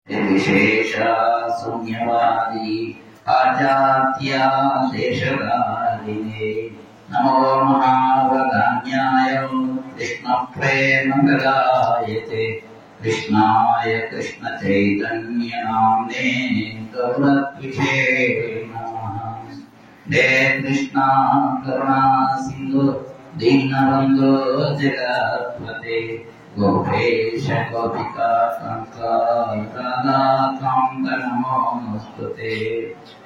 निर्विशेषा शून्यवादी आजात्या देशकारिणे नमो महावदान्याय कृष्णप्रेमगदायते कृष्णाय कृष्णचैतन्यनाम्ने गौरद्विषे नमः। हे कृष्णा करुणा सिन्धु दीनबन्धो जगत्पते गोपेश गोपिका कान्ता नमोस्तुते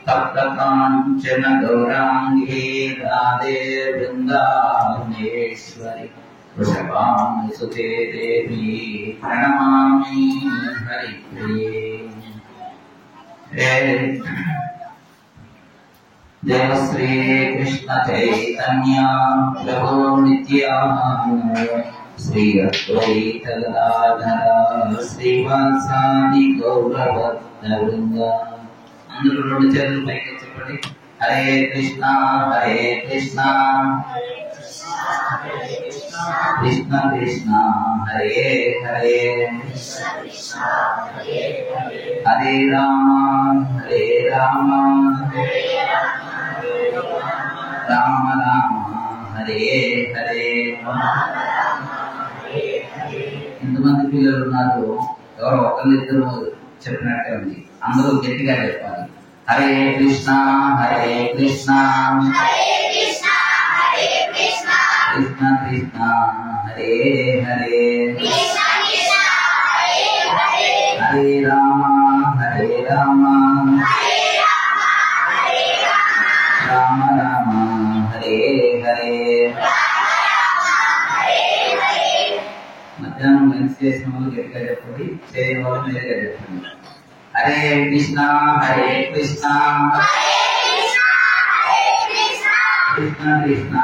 तप्त काञ्चन गौराङ्गी राधे वृन्दावनेश्वरि वृषभानुसुते देवी प्रणमामि हरिप्रिये। जय श्री कृष्ण चैतन्य प्रभु नित्यानंद श्री अद्वैत गदाधर श्रीवासादि गौरभक्तवृंद। అందరూ రెండు చేతులు పైకి చెప్పండి, హరే కృష్ణ కృష్ణ కృష్ణ హరే హరే హరే రామ రామ రామ హరే హరే। ఎంతమంది పిల్లలు ఉన్నారు? ఎవరో ఒకరిద్దరు చెప్పినట్టే ఉంది, అందరూ గట్టిగా చెప్పాలి. హరే కృష్ణ కృష్ణ కృష్ణ హరే హరే హరే రామ రామ రామ హరే హరే। మధ్యాహ్నం లంచ్ చేసిన వాళ్ళు గట్టిగా చెప్పండి, చేయని వాళ్ళు మీరుగా చెప్పండి. హరే కృష్ణ కృష్ణ కృష్ణ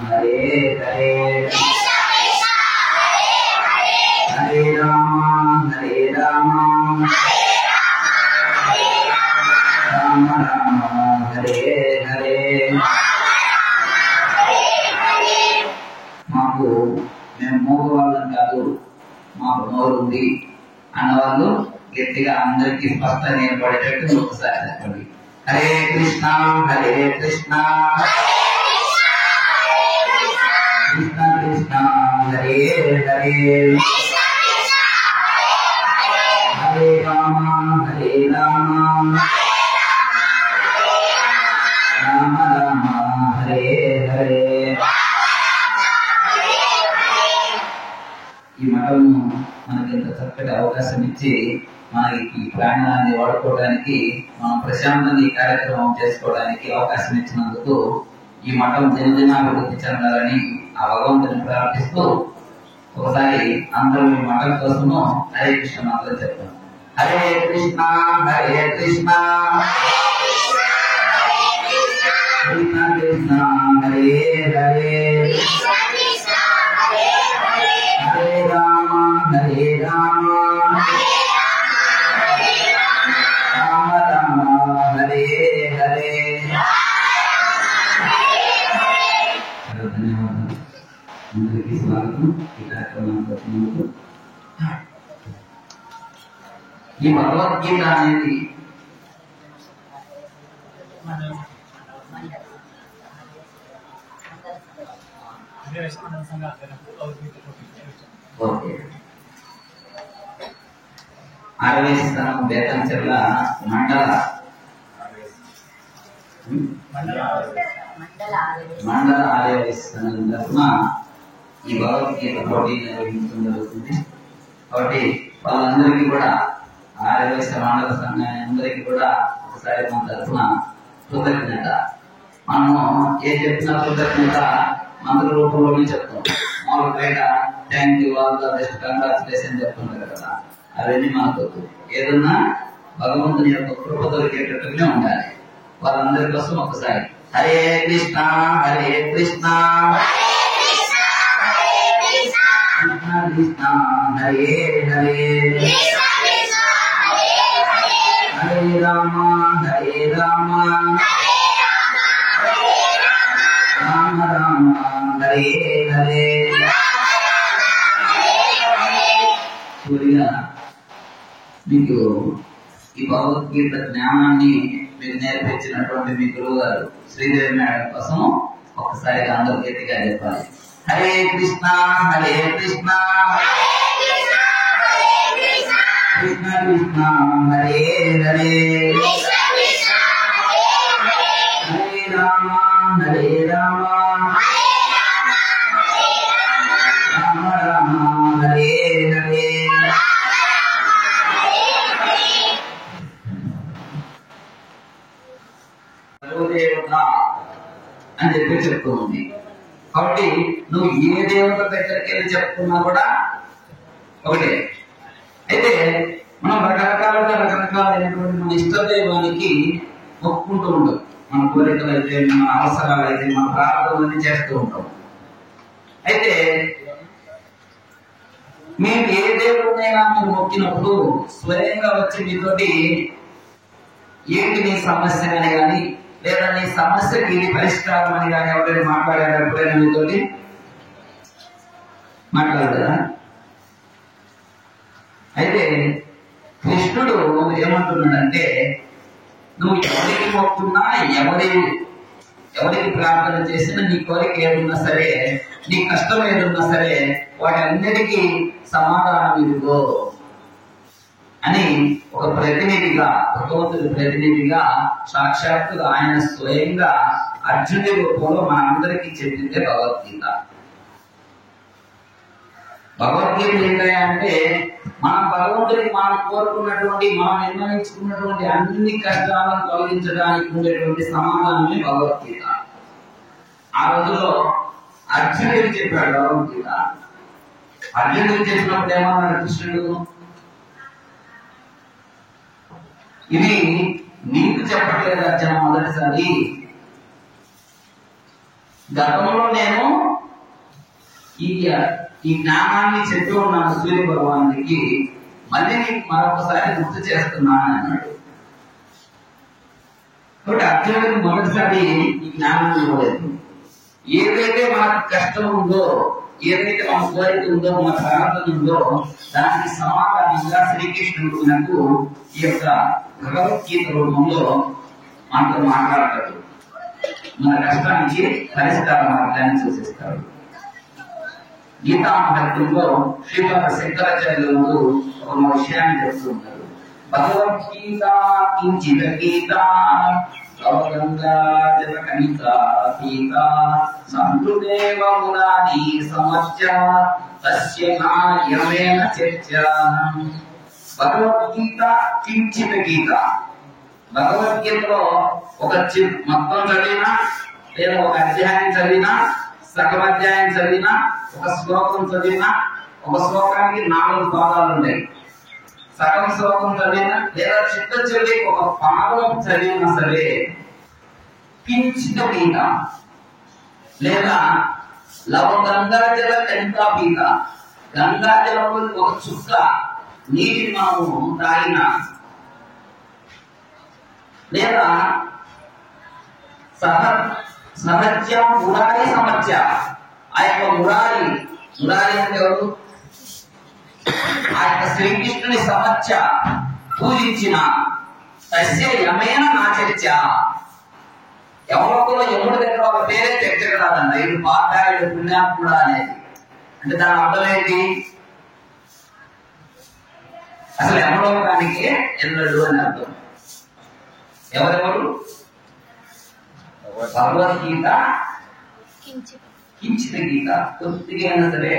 హరే హరే హరే రామ రామ రామ హరే హరే। మాకు మేము మూడు వాళ్ళం కాదు, మాకు నోరు ఉంది అన్నవాళ్ళు గట్టిగా అందరికీ స్పష్టంగా ఏర్పడేటట్టు ఒకసారి చెప్పండి. హరే కృష్ణ కృష్ణ కృష్ణ హరే హరే హరే రామ రామ రామ హరే హరే। ఈ మఠము మనకి ఎంత చక్కటి అవకాశం ఇచ్చి మనకి ప్రాణాన్ని వాడుకోవడానికి, మనం ప్రశాంతంగా ఈ కార్యక్రమం చేసుకోవడానికి అవకాశం ఇచ్చినందుకు ఈ మఠం దినదినాభివృద్ధి చెందాలని ఆ భగవంతుని ప్రార్థిస్తూ ఒకసారి అందరూ ఈ మఠం కోసము హరే కృష్ణ మాత్రం చెప్తాం. హరే కృష్ణ కృష్ణ కృష్ణ హరే హరే హరే రామ రామ రామ హరే హరే। ధన్యవాదాలు, అందరికీ స్వాగతం ఈ కార్యక్రమానికి। ఈ భగవద్గీత అనేది ఆరవేశం బేతంచెర్ల మండల ఆరవేశం తరఫున ఈ భగవద్గీత పోటీ నిర్వహించడం జరుగుతుంది. కాబట్టి వాళ్ళందరికీ కూడా ఆరవేశ మండల సంఘాన్ని అందరికీ కూడా ఒకసారి మన తరఫున కృతజ్ఞత. మనము ఏం చెప్పినా కృతజ్ఞత మంత్ర రూపంలోనే చెప్తాం. మాకు బయట thank you, all the best, congratulation చెప్తుంటారు కదా, అవన్నీ మనకు ఏదన్నా భగవంతుని యొక్క కృప దొరికేటట్టుగానే ఉండాలి. వాళ్ళందరి కోసం ఒకసారి హరే కృష్ణ కృష్ణ కృష్ణ హరే హరే హరే రామ రామ రామ హరే హరే। సూర్య మీకు ఈ భగవద్గీత జ్ఞానాన్ని మీకు నేర్పించినటువంటి మీ గురువు గారు శ్రీదేవి మేడం కోసం ఒక్కసారి అందరూ గట్టిగా చెప్పాలి. హరే కృష్ణ హరే కృష్ణ కృష్ణ కృష్ణ హరే హరే హరే రామ హరే రామ రామ రామ హరే హరే. దేవత అని చెప్పి చెప్తూ ఉంది. కాబట్టి నువ్వు ఏ దేవత దగ్గరికి వెళ్ళి చెప్తున్నా కూడా ఒకటే. అయితే మనం రకరకాలైనటువంటి మన ఇష్టదైవానికి మొక్కుంటూ ఉంటాం. మన కోరికలు అయితే, మన అవసరాలు అయితే, మన ప్రార్థనలన్నీ చేస్తూ ఉంటాం. అయితే మీరు ఏ దేవుడినైనా మీరు మొక్కినప్పుడు స్వయంగా వచ్చి మీతోటి ఏంటి నీ సమస్య అని కానీ, లేదా నీ సమస్యకి ఇది పరిష్కారం అని కానీ ఎవరైనా మాట్లాడారు? ఎప్పుడైనా మీతోటి మాట్లాడదా? అయితే కృష్ణుడు ఏమంటున్నాడంటే, నువ్వు ఎవరికి మొక్కున్నా, ఎవరికి ప్రార్థన చేసినా, నీ కోరిక ఏదున్నా సరే, నీ కష్టం ఏదున్నా సరే, వాటి అన్నిటికీ సమాధానం ఇదిగో అని ఒక ప్రతినిధిగా, భగవంతుడి ప్రతినిధిగా సాక్షాత్తుగా ఆయన స్వయంగా అర్జునుడి రూపంలో మనందరికీ చెప్పిందే భగవద్గీత. భగవద్గీత ఏంటంటే మన భగవంతుడికి మనం కోరుకున్నటువంటి, మనం నిర్ణయించుకున్నటువంటి అన్ని కష్టాలను తొలగించడానికి ఉండేటువంటి సమాధానమే భగవద్గీత. ఆ రోజులో అర్జునుడికి చెప్పాడు భగవద్గీత. అర్జునుడికి చెప్పినప్పుడు ఏమన్నాడు కృష్ణుడు? ఇది నీకు చెప్పట్లేదు అర్జున, మొదటిసారి గతంలో నేను ఈ జ్ఞానాన్ని చెప్పి ఉన్నాను సూర్య భగవానుడికి, మళ్ళీ నీకు మరొకసారి గుర్తు చేస్తున్నాను అన్నాడు. కాబట్టి అర్జునుడికి మొదటిసారి ఈ జ్ఞానాన్ని ఇవ్వలేదు. ఏదైతే మనకు కష్టం ఉందో, ఏదైతే మన కోరిక ఉందో, మన ప్రార్థన ఉందో, దానికి సమాధానంగా శ్రీకృష్ణుడు నాకు ఈ యొక్క భగవద్గీత రూపంలో మనతో మాట్లాడతాడు. మన కష్టానికి పరిష్కార మార్గాన్ని సూచిస్తాడు. గీతా మహత్యంలో శ్రీపాద శంకరాచార్యులు ఒక విషయాన్ని చెప్తూ ఉంటారు. భగవద్గీత కించిత గీత గంగా జల కనిక పీత సంతృదేవ మురారి సమర్చ తస్య నాయమేన చర్చ. భగవద్గీత కించిత గీత. భగవద్గీతలో ఒక మొత్తం చదివినా, లేదా ఒక అధ్యాయం చదివినా, సగం అధ్యాయం చదివినా, ఒక శ్లోకం చదివినా, ఒక శ్లోకానికి 4 పాదాలు ఉంటాయి. సగం శ్లోకం చదివినా, లేదా చిట్ట చివరి ఒక పాదం చదివినా సరే కించిత పీత, లేదా లవ గంగాజల కనికా పీత, గంగాజలంలో ఒక చుక్క నీటిని మనము తాగినా, లేదా సహజ మురారి సమర్చ, ఆ యొక్క మురారి అంటే ఎవరు? ఆ యొక్క శ్రీకృష్ణుని సమర్చ పూజించిన తస్య యమేన నా చర్చ. ఎవరో యముడి దగ్గర ఒక పేరే చర్చకు రాదండి. ఇది పాఠాయుడు పుణ్యాత్ముడు అనేది. అంటే దాని అర్థం ఏంటి? అసలు యమలోకానికి ఎన్నడు అని అర్థం. ఎవరెవరు? భగవద్గీత కించిత గీత, కొద్దిగా అయినా సరే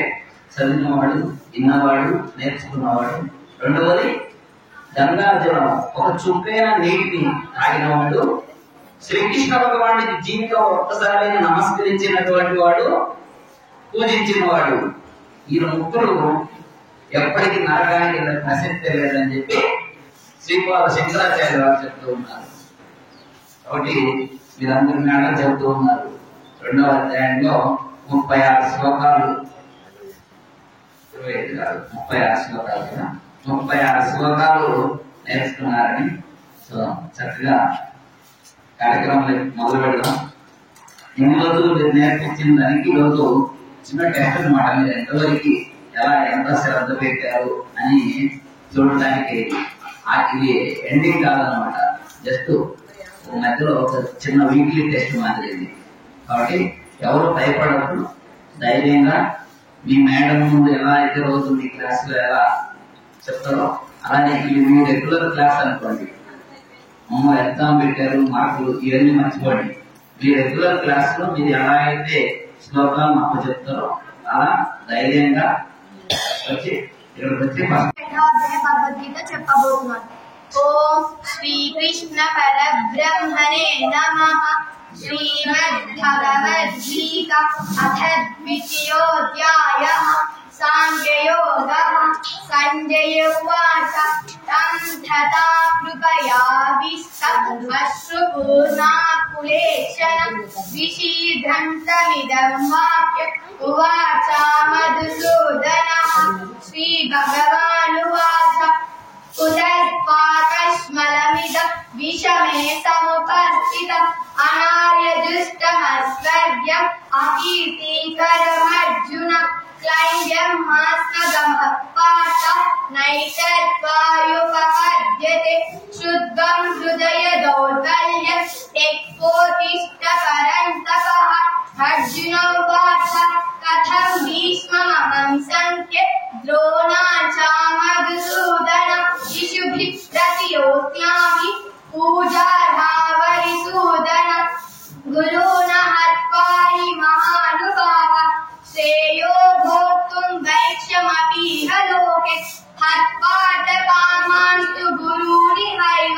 చదివినవాడు, విన్నవాడు, నేర్చుకున్నవాడు. రెండవది గంగాజలం, ఒక చుక్కైన నీటిని తాగినవాడు, శ్రీకృష్ణ భగవానుడికి జీవితం ఒక్కసారి నమస్కరించినటువంటి వాడు, పూజించిన వాడు. ఈ ముగ్గురు ఎప్పటికీ నరకానికి ప్రసక్తే లేదని చెప్పి శ్రీపాద శంకరాచార్య వారు చెప్తూ ఉన్నారు. కాబట్టి మీరందరూ మేడం చెబుతూ ఉన్నారు. 2వ అధ్యాయంలో 36 శ్లోకాలు, 25 కాదు 36 శ్లోకాలు కదా, 36 శ్లోకాలు నేర్చుకున్నారని. సో చక్కగా కార్యక్రమాలు మొదలు పెడదాం. ఎన్ని రోజులు మీరు నేర్పించిన దానికి ఈరోజు చిన్న టెస్ట్ అనమాట. మీరు ఎంతవరకు ఎంత శ్రద్ధ పెట్టారు అని చూడటానికి ఇది ఎండింగ్ కాదనమాట, జస్ట్ మధ్యలో ఒక చిన్న వీక్లీ టెస్ట్ మాదిరి ఇది. కాబట్టి ఎవరు భయపడద్దు, ధైర్యంగా మీ మేడం ముందు ఎలా అయితే రోజు మీ క్లాసులో ఎలా చెప్తారో అలానే ఇది మీ రెగ్యులర్ క్లాస్ అనుకోండి. ఎగ్జామ్ పెట్టారు, మార్కులు ఇవన్నీ మర్చిపోండి. మీ రెగ్యులర్ క్లాస్ లో మీరు ఎలా అయితే శ్లోకాలు మాకు చెప్తారో అలా ధైర్యంగా వచ్చి ఇక్కడికి వచ్చి భగవద్గీత చెప్పబోతున్నాను. ఓం శ్రీకృష్ణ పరబ్రహ్మణే నమః. శ్రీమద్భగవద్గీత అథ ద్వితీయోऽధ్యాయः. సాంఖ్యయోగः. సంజయ ఉవాచ తం తథా కృపయావిస్తమశ్రుపూర్ణాకులేక్షణం విషీదంతమిదం వాక్యం ఉవాచ మధుసూదనः. శ్రీభగవానువాచ ఉదత్పాకష్మలమిదం విషమే సముపస్థితం అనార్యజుష్టమస్వర్గ్యం అకీర్తికరమర్జున. క్లైంజం హాస్మగమః పార్థ నైషత్వాయుపపద్యతే. శుద్ధం హృదయ దౌర్బల్యం తెక్కోతిష్ట పరంతపః. అర్జునోవాచ కథం భీష్మమహం సంఖ్యే ద్రోణాచార్య మధుసూదన. శిశుభిః ప్రతియోత్స్యామి పూజార్హావరిసూదన. గురూణ హత్వా హి మహానుభావ శ్రేయో భోక్తుం వైక్ష్యమపీహ లోకే. హత్వార్థకామాంస్తు గురూనిహైవ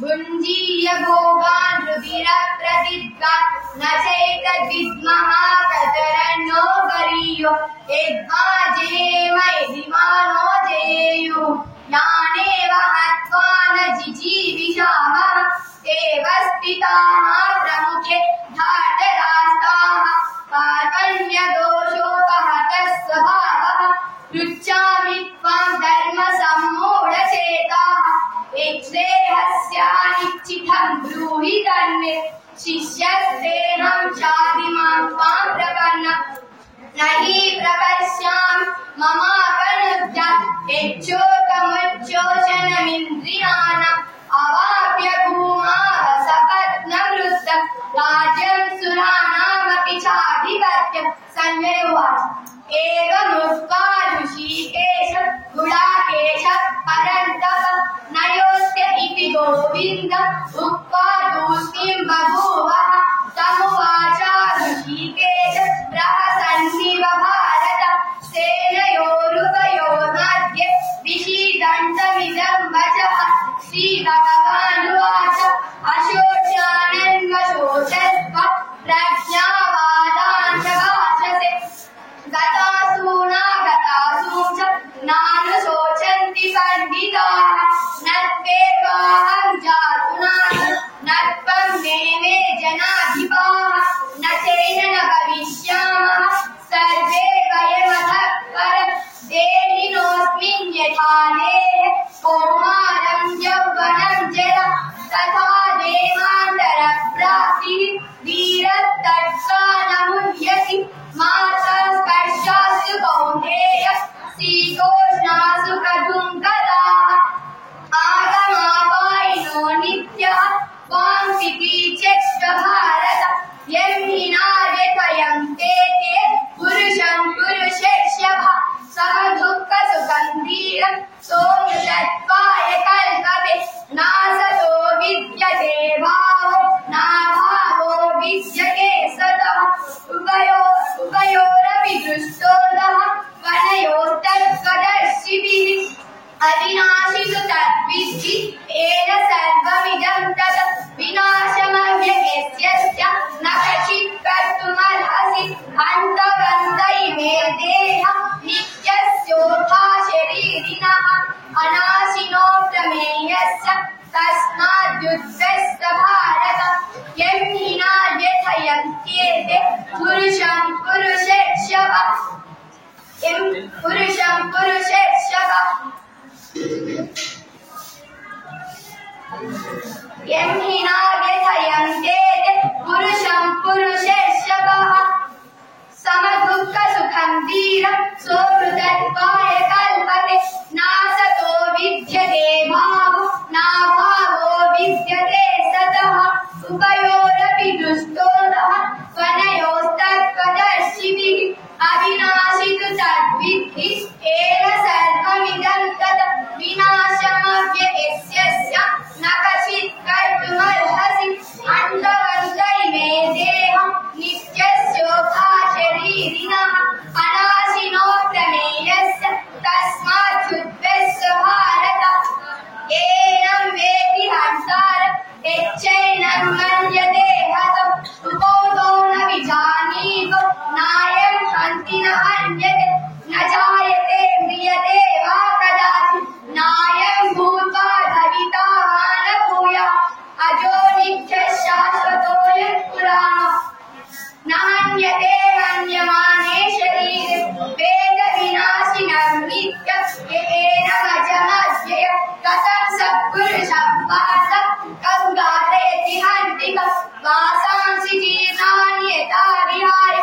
భుञ्जीय భోగాన్ రుధిరప్రతిద్గాన్ న చైతద్విద్మః కతరన్నో గరీయో యద్వాజేమ యదిమానో జేయు. యానేవ హత్వా న జిజీవిషామః తేవ స్థితాః ప్రముఖే ధార్తరాష్ట్రాః. కార్పణ్యదోషోపహతః స్వభావः పృచ్ఛామి త్వాం ధర్మసమ్మూఢచేతాः. యచ్ఛ్రేయస్యానిశ్చితం బ్రూహి తన్మే శిష్యస్తేహం చాదిమాం త్వాం ప్రపన్నః. నహి ప్రపశ్యామి మమాపనుద్య యచ్చోకముచ్చోషణమింద్రియాణం అవాప్య భూమావసపత్నమృతం రాజ్యం సురాణామపి చాధిపత్యం. సంజయ ఉవాచ ఏవముక్త్వా ఋషికేశ గుడాకేశ పరంతప నయోస్య ఇతి గోవిందం ఉక్త్వా తూష్ణీం బభూవః. తమువాచ ఋషికేశ ప్రహసన్నివ భారత సేనయోరుభయోర్मध्ये విషీదంతమిదం వచః. శ్రీభగవానువాచ అశోచ్యానన్వశోచస్వ ప్రజ్ఞావాదాన్ ప్రభాషసే. గతాసూనాగతాసూ చ నానుశోచంతి పండితాః. నత్వేవాహం జాతునాథ నత్వం మేమే జనాధిపాః. న చైన న భవిష్యామః సర్వే వయమతః పరం. దేహినోऽస్మిన్ యథా దేహే కౌమారం యౌవనం జరా తథా దేహాంతర ప్రాప్తిః ధీరస్తత్సా న ముహ్యతి. మాతా స్పర్శాస్తు కౌంతేయ శీతోష్ణాసు కదుంకరాః. ఆగమాపాయినో నిత్యః త్వాం తితిక్షస్వ భారత. యం హినార్యత్వయం తే తే పురుషం పురుషేష్యభ. సహ దుఃఖ సుఖం ధీరం సోమృతత్వాయ కల్పతే. నాసతో విద్యతే భావో నాభావో విద్యతే సతః. ఉభయోరపి దృష్టోదః వనయోస్తత్వదర్శిభిః. అవినాశిషు తద్విద్ధి ఏన సర్వమిదం తత్. వినాశమవ్యయస్య న కచిత్ కర్తుమర్హసి. అంతవంత ఇమే దేహా నిత్యస్యోథా శరీరిణః. అనాశినో ప్రమేయస్య తస్మాద్యుద్ధస్త భారత. యం హినార్యథయంత్యేతే పురుషం పురుషేష్యవ. పురుషం పురుషేష్యవ. యం హినార్యథయంత్యేతే పురుషం పురుషేష్యవ. సమదుఃఖ సుఖం ధీరం సోమృతత్వాయ కల్పతే. నాసతో విద్యతే భావో मन्यते हतम् उपौतो न विजानीतो नायं हन्ति न हन्यते न जायते म्रियते वा कदाचित् नायं भूत्वा भविता वा न भूयात् अजो नित्यः शाश्वतोऽयं पुराणः न हन्यते हन्यमाने शरीरे वेदविनाशिनं नित्यं येनमजमव्ययं कथं सत्पुरुषं पार्थ कं घातयति हन्तिकं वासांसि जीर्णानि यथा विहाय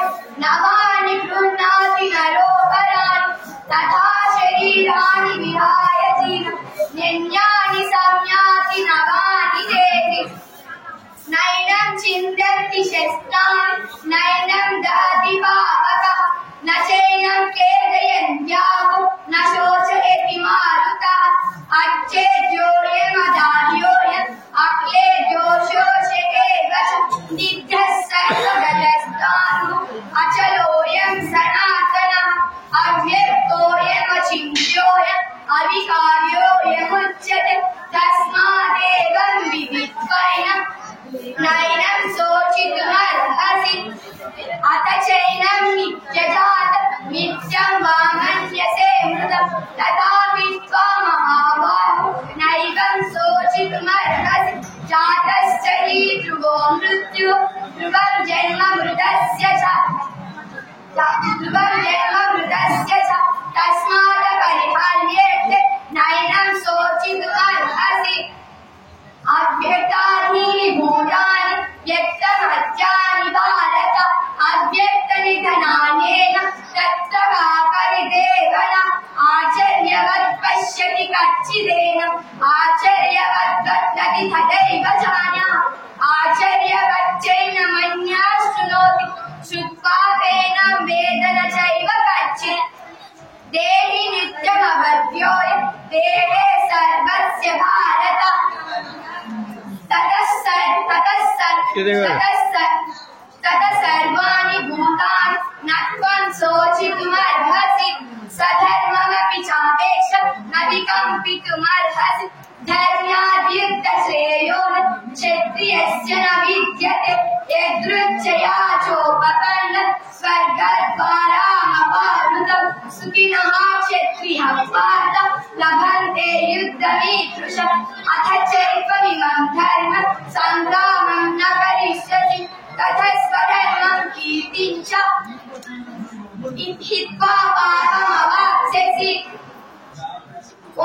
नवानि गृह्णाति नरोपराणि तथा शरीराणि विहाय निन्यानि संयाति नवानि देति नैनं चिन्तयति शस्त्राणि नैनं दहति पावकः न चैनं क्लेदयन्त्यापो न शोचयति मारुतः अच्छेद्योऽयमदार्योऽयम् अक्लेद्यो शोषयेव च नित्यः सर्वगतस्थाणुः अचलोऽयं सनातनः अव्यक्तोऽयमचिन्त्योऽयम् अविकार्योऽयमुच्यते तस्मादेवं विदित्वैनं नैनं शोचितुमर्हसि अथ चैनं नित्यजात नित्यं वा मन्यसे मृतं तथा विद्वा महाबाहो नैवं शोचितुमर्हसि जातश्च हि ध्रुवो मृत्युः ध्रुवं जन्म मृतस्य च तस्मात् परिहार्येऽर्थे नैनं शोचितुमर्हसि अव्यक्तानि भूतानि व्यक्तमत्यानि भारत अव्यक्तनिधनानेन तत्र का परिदेवना आचर्यवत् पश्यति कच्चिदेन आचर्यवद्वर्तति तथैव जानीमः आचर्यवच्चैनमन्यः शृणोति श्रुत्वा तेनं वेद न चैव कच्चित् देहि नित्यमवद्योऽयं देहे सर्वस्य भारत ततः सर्वाणि भूतानि न त्वं शोचितुमर्हसि सधर्ममपि चापेक्ष न विकम्पितुमर्हसि धर्म्याद्युद्धश्रेयो क्षत्रियस्य न विद्यते यदृच्छया चोपपन्न स्वर्गद्वारामपावृतं सुखिनः क्षत्रियः पार्थ लभन्ते युद्धमीदृशम् अथ चैत्वमिमं धर्मं सङ्ग्रामं न करिष्यसि तथा स्वधर्मं कीर्तिं च हित्वा पापमवाप्स्यसि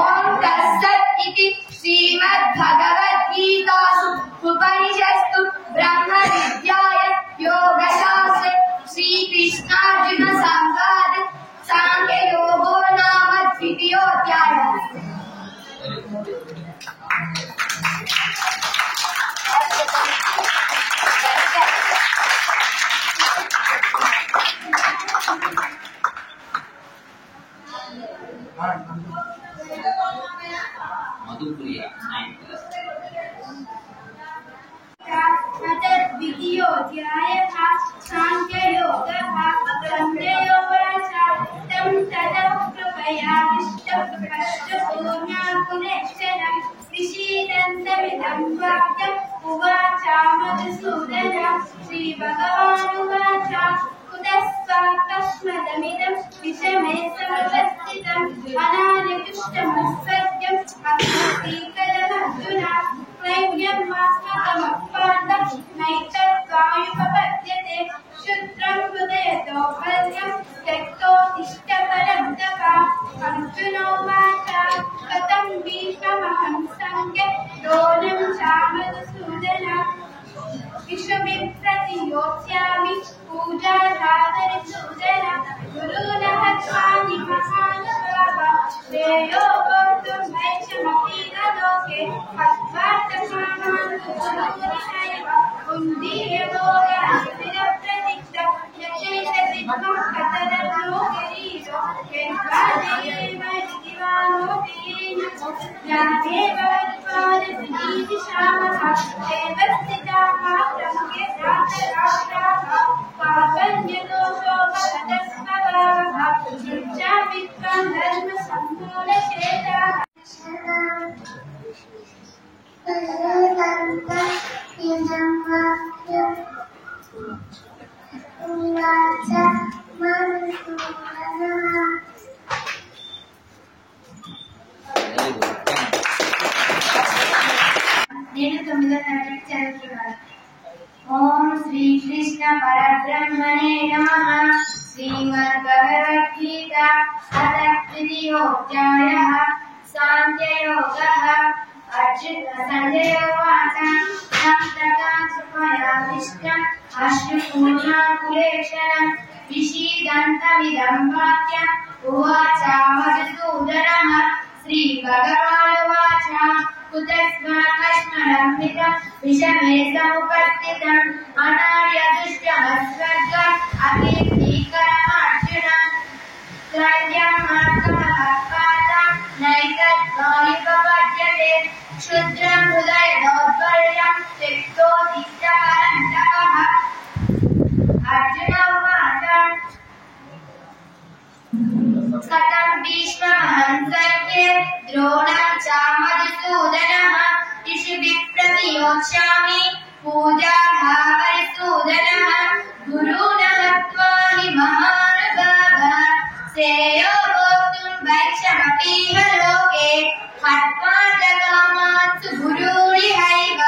ॐ तत्सत् इति श्रीमद्भगवद्गीतासु उपनिषत्सु ब्रह्मविद्यायां योगशास्त्रे श्रीकृष्णार्जुनसंवादे साङ्ख्ययोगो नाम द्वितीयोऽध्यायः। मधुप्रिया द्वितीयोऽध्यायः साङ्ख्ययोगः सन्ध्ययोगशास्त्रं ततः कृपयाविष्टं कष्टपूर्णाकुलेक्षणं विषीदन्तमिदं वाक्यम् उवाच मधुसूदनः श्रीभगवानुवाच कुतस्त्वाकस्मदमिदं विषमे समुपस्थितम् अनादिदुष्टमस्वर्ग्यम् अभीकरमर्जुन क्लैव्यमास्मकमपादं नैतत्त्वायुपपद्यते क्षुद्रं हृदयतो बल्यं त्यक्तोत्तिष्ठपरं तपः अर्जुनोवाच कथं भीष्ममहं सङ्ख्ये दोनं चामधुसूदन विश्वविप्रतियोत्स्यामि पूजाधारिसूदन गुरुनहत्वानि महानुभावा श्रेयो भोक्तुं वैषमपीनलोके हत्वार्थमानानुगुणैव कुन्दीयभोगास्तिरप्रतिष्ठा यचेतसि त्वं कतरलोकरीशो यद्वादेयैर्मदिवानोऽपि ज्ञानेव वत्पादसुनीतिशामः देवस्थिताः ब्रह्मे राष्ट्राः पापन्यदोषोपहतस्वभावः शुच्यापि त्वं धर्मसम्मूलचेताः నేను 9వ తరగతి చదువుతున్నాను. ఓం శ్రీ కృష్ణ పరబ్రహ్మణే నమః. శ్రీమద్భగవద్గీత అథ తృతీయోధ్యాయః సాంఖ్యయోగః. సంజయ ఉవాచ తథా కృష్ణం అశ్రుపూర్ణాకులేక్షణం విషీదంతమిదం వాక్యం ఉవాచ మధుసూదనః. శ్రీభగవానువాచ కుతస్మాకస్మరంభితం విషమే సముపస్థితం అనార్యదుష్టమస్వర్గ అకీర్తికరమర్జున త్రైర్యమాత్మహత్పాతం నైతద్వాయుపపద్యతే క్షుద్రం హృదయ దౌర్బల్యం త్యక్తోదిష్టపరంతపః. అర్జున ఉవాచ కథం భీష్మహం సంఖ్యే ద్రోణం చ మధుసూదనః ఋషిభిః ప్రతియోక్ష్యామి పూజార్హమధుసూదనః. గురూన్ హత్వా హి మహానుభావః శ్రేయో భోక్తుం భైక్షమపీహ లోకే హత్వార్థకామాత్సు గురూరిహైవ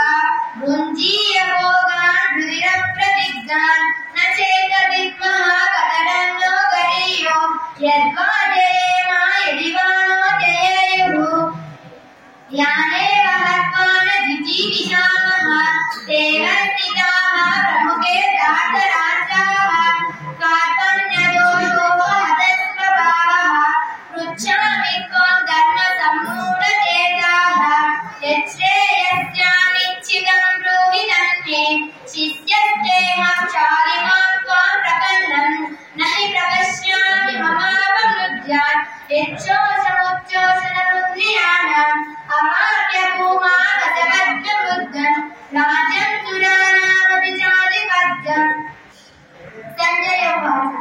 భుञ्जीय భోగాన్ హృదిరప్రతిగ్ధాన్ న చేతవిద్మః కతరన్నో గరీయో యద్వా జయేమ యదివా నో జయేయుః. యానేవ హత్వాన జిజీవిషామః తేన స్థితాః ప్రముఖే ధార్తరాష్ట్రాः. కార్పణ్యదోషో హతస్వభావः పృచ్ఛామి త్వం ధర్మ సమ్మూఢచేతాः. యచ్ఛ్రేయస్యానిశ్చితం బ్రూहि నన్మే శిష్యస్యేహం చారిమాం త్వాం ప్రపన్నం నహి ప్రపశ్యామి మమాపమృధ్యాత్ యచ్చోషముచ్చోషణముద్రియాణం అమాప్యభూమాగతబద్ధబుద్ధం రాజ్యం సురాణామపి చాధిపత్యం. సంజయ ఉవాచ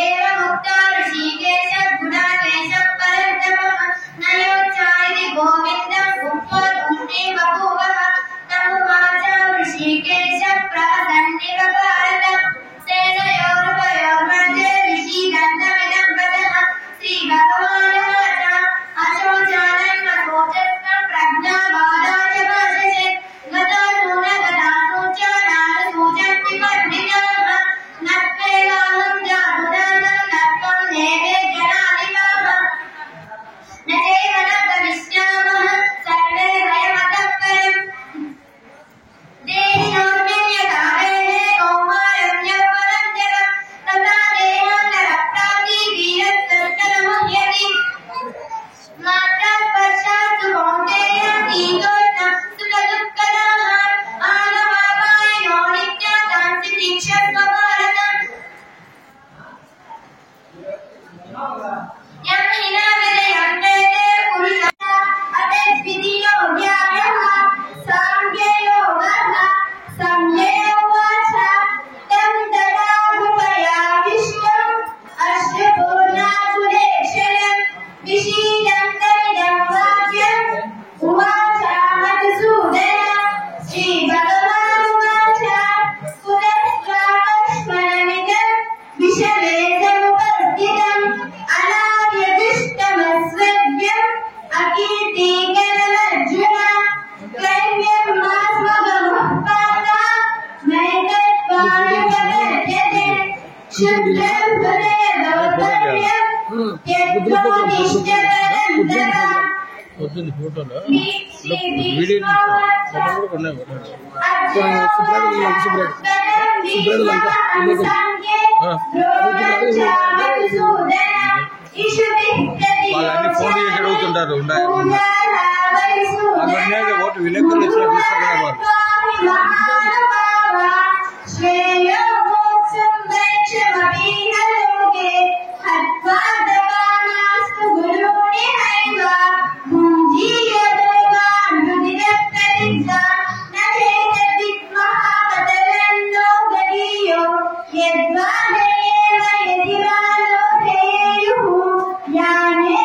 ఏవముక్తో ఋషికేశः గుడాకేశः పరంతపః నయోచ్చారితి గోవిందం ఉక్త్వోత్కుంఠే బభూవః. తమువాచ ఋషికేశः ప్రసన్నివ భారతం సేనయోరుభయోర్मध्ये విషీదంతమిదం వదః. శ్రీభగవానువాచ అశోచానం అశోచస్వం ప్రజ్ఞావాదాచ భాషసే గతో నూనగతా సూచానానుసూచంతి పండితాః. నత్వైవాహం జాతునాథం నత్వం దేవే జనాధిపాః. న చైవ న భవిష్యామః సర్వే వయమతః పరం. దేశోऽస్మిన్ యథా దేహే కౌమారం యౌవనం జరా తథా దేహాంతరప్రాప్తి వీరస్సర్గముహ్యతి. మాత్రా స్పర్శాస్తు కౌంతేయ శీతోష్ణ సుఖదుఃఖదాః. ఆనపాపాయనో నిత్యం తాం తితిక్షస్వ భారత. యం హినా విదయంతే పురుషः అతద్వితీయోऽధ్యాయः సాంఖ్యయోగः. సంజయ ఉవాచ తం తథా భృపయావిష్టం అశ్రుపూర్ణాకులేక్షణం విషీదంతమిదం వాక్యం ఉవాచ మధుసూదనః. శ్రీభగవానువాచ కుతస్త్వాకస్మరమిదం విషమే సముపస్థితం అనార్యదుష్టమస్వర్గ్యం అకీర్తికరమర్జున త్రైర్యమాత్మగమఃపాత నైతద్వాయుపపద్యతే క్షుద్రం హృదయ దౌర్బల్యం త్యక్తోదిష్టపరంతపః. పొద్దున్న ఫోటోలో శ్రీ వీడియో ఫోటోలు కూడా ఉన్నాయి. వాళ్ళన్ని ఫోన్ చేసి అడుగుతుంటారు. అవన్నీ ఓటు విలేకరులు ఇచ్చిన తీసుకుంటారు వాళ్ళు. యానే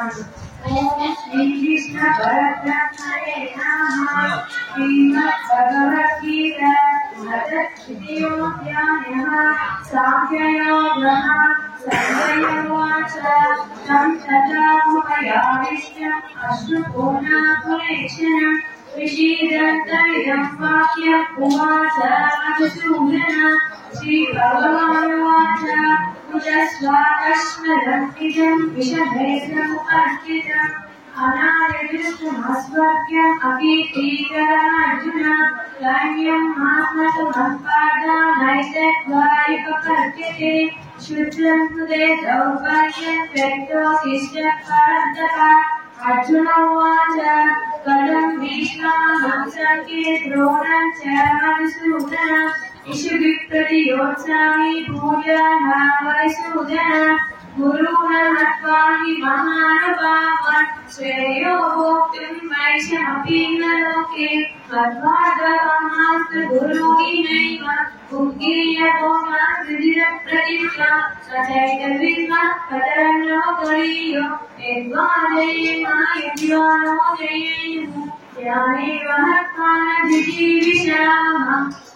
ओम श्री कृष्ण परब्रह्मणे नमः। श्रीमद्भगवद्गीता तृतीयोऽध्यायः साङ्ख्ययोगः। संजयोवाच तं तथा मुपयाविष्टम् अश्रुपूर्णाकुलेक्षणम् विषीदन्तमिदं वाक्यम् उवाच मधुसूदन। श्रीभगवानुवाच कुजस्वाकस्मरम् इदम् विषभेदमुपस्थितम् अनादिदृष्टमस्वर्ग्यम् अकीर्तीकरमर्जुन। दैन्यम् आत्मसुमत्पादा नैतद्वायुपपद्यते। शुद्धम् हृदे दौर्बल्यम् व्यक्तोऽशिष्टः परन्तप। अर्जुन उवाच कथम् भीष्ममहम् सङ्ख्ये द्रोणम् च मधुसूदन। इषुभिप्रतियोत्साहि भूयाः वैसूदन। गुरून् हत्वा हि महानुभावान् श्रेयो भोक्तुम् वैषमपि न लोके। मद्वादवमास्तु गुरुहिनैव उद्गीयतो मां विधिरप्रतिज्ञा। स चैतन्यः कतरन्नो गरीयो यद्वादये मायज्वानो जयेयुः। यानेव हत्वान् जिजीविषामः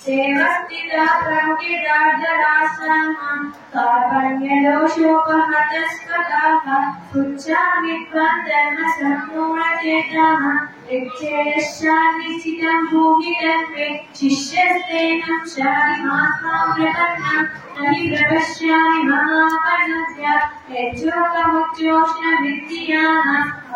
सेवस्तिता प्रमुखितार्धराष्ट्राणां। कार्पण्यदोषोपहतस्वताः पुच्छामि त्वं धर्मसम्पूर्णचेताः। यच्चेदशान्निश्चितं भूमि तन्मे शिष्यस्तेनं शारिमात्मा प्रपन्नं। न हि प्रपश्यामि महापनुद्या यज्जोगमुच्चोष्णविद्याः।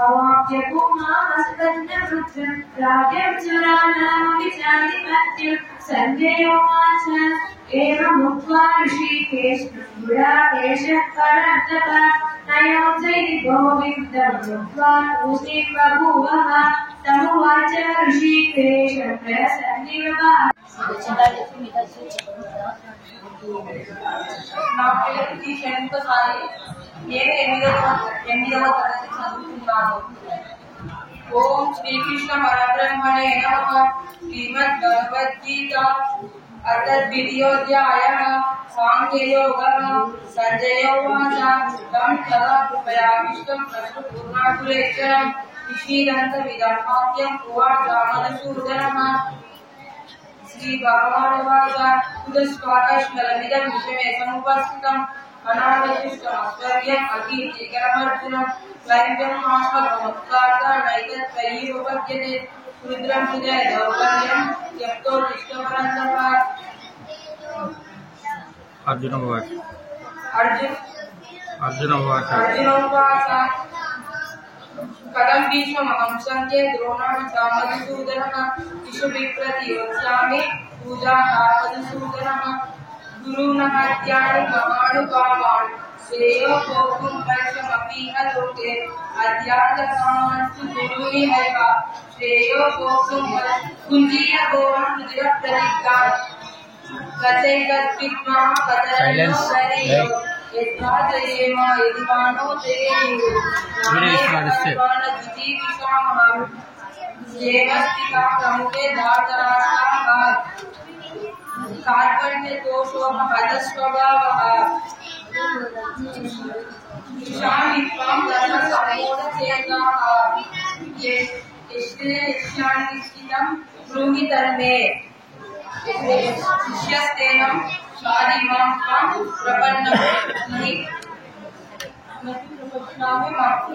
अवाप्य पुमामस्कन्धपुत्रं राज्यं सुराणामपि चाधिपत्यं। संजय उवाच एवमुक्त्वा ऋषिकेशः गुडाकेशः परन्तप नयोत्सैति गोविन्दं मुक्त्वा ऊष्णीं बभूवः। तमुवाच ऋषिकेशः प्रसन्निव నా పేరు టి శంకర సాయి. నేను 8వ తరగతి చదువుతున్నాను. ఓం శ్రీకృష్ణ పరబ్రహ్మణే నమః. శ్రీమద్భగవద్గీత అథర్వణోऽధ్యాయः సాంఖ్యయోగः. సంజయ ఉవాచ తం తదా ముపయావిష్టम् అశ్రుपूर्णाकुलेक्षणम् विषीदन्तमिदं वाक्यम् उवाच मधुसूदनः। श्रीभगवानुवाच कुजस्वाकस्मरमिदं विषमे समुपस्थितम् अनादिदृष्टमस्वर्ग्यम् अकीर्तिकरमर्जुनम्। दैन्यम् आत्मसमुत्पादा नैतद्वैयुपपद्यते। रुद्रं हृदय दौर्बल्यम् यक्तोत्तिष्ठपरन्तप। अर्जुन उवाच कथं भीष्ममहं सङ्ख्ये द्रोणान् च मधुसूदनः। इषुभिप्रतियोत्सामि पूजाः मधुसूदनः। गुरून् हत्यानि महानुभावान् श्रेयो भोक्तुं वैषमपि न लोके। अध्यात्मकामास्तु गुरुहिनैव श्रेयो भोक्तुं कुञ्जीयगोवं विधिरप्रतिज्ञाम्। कथैतद्विद्मा कतरन्नो गरीयो यद्वादये मा यदिमानो जयेयुः। देवस्तिका प्रमुखे धातराष्ट्राः। कार्पण्यदोषोपहतस्वभावः इषामि त्वां धर्मसम्पूर्णचेताः। यस्तेषान्निश्चितं ब्रूहि तन्मे शिष्यस्तेनं शारिमां त्वां प्रपन्नं।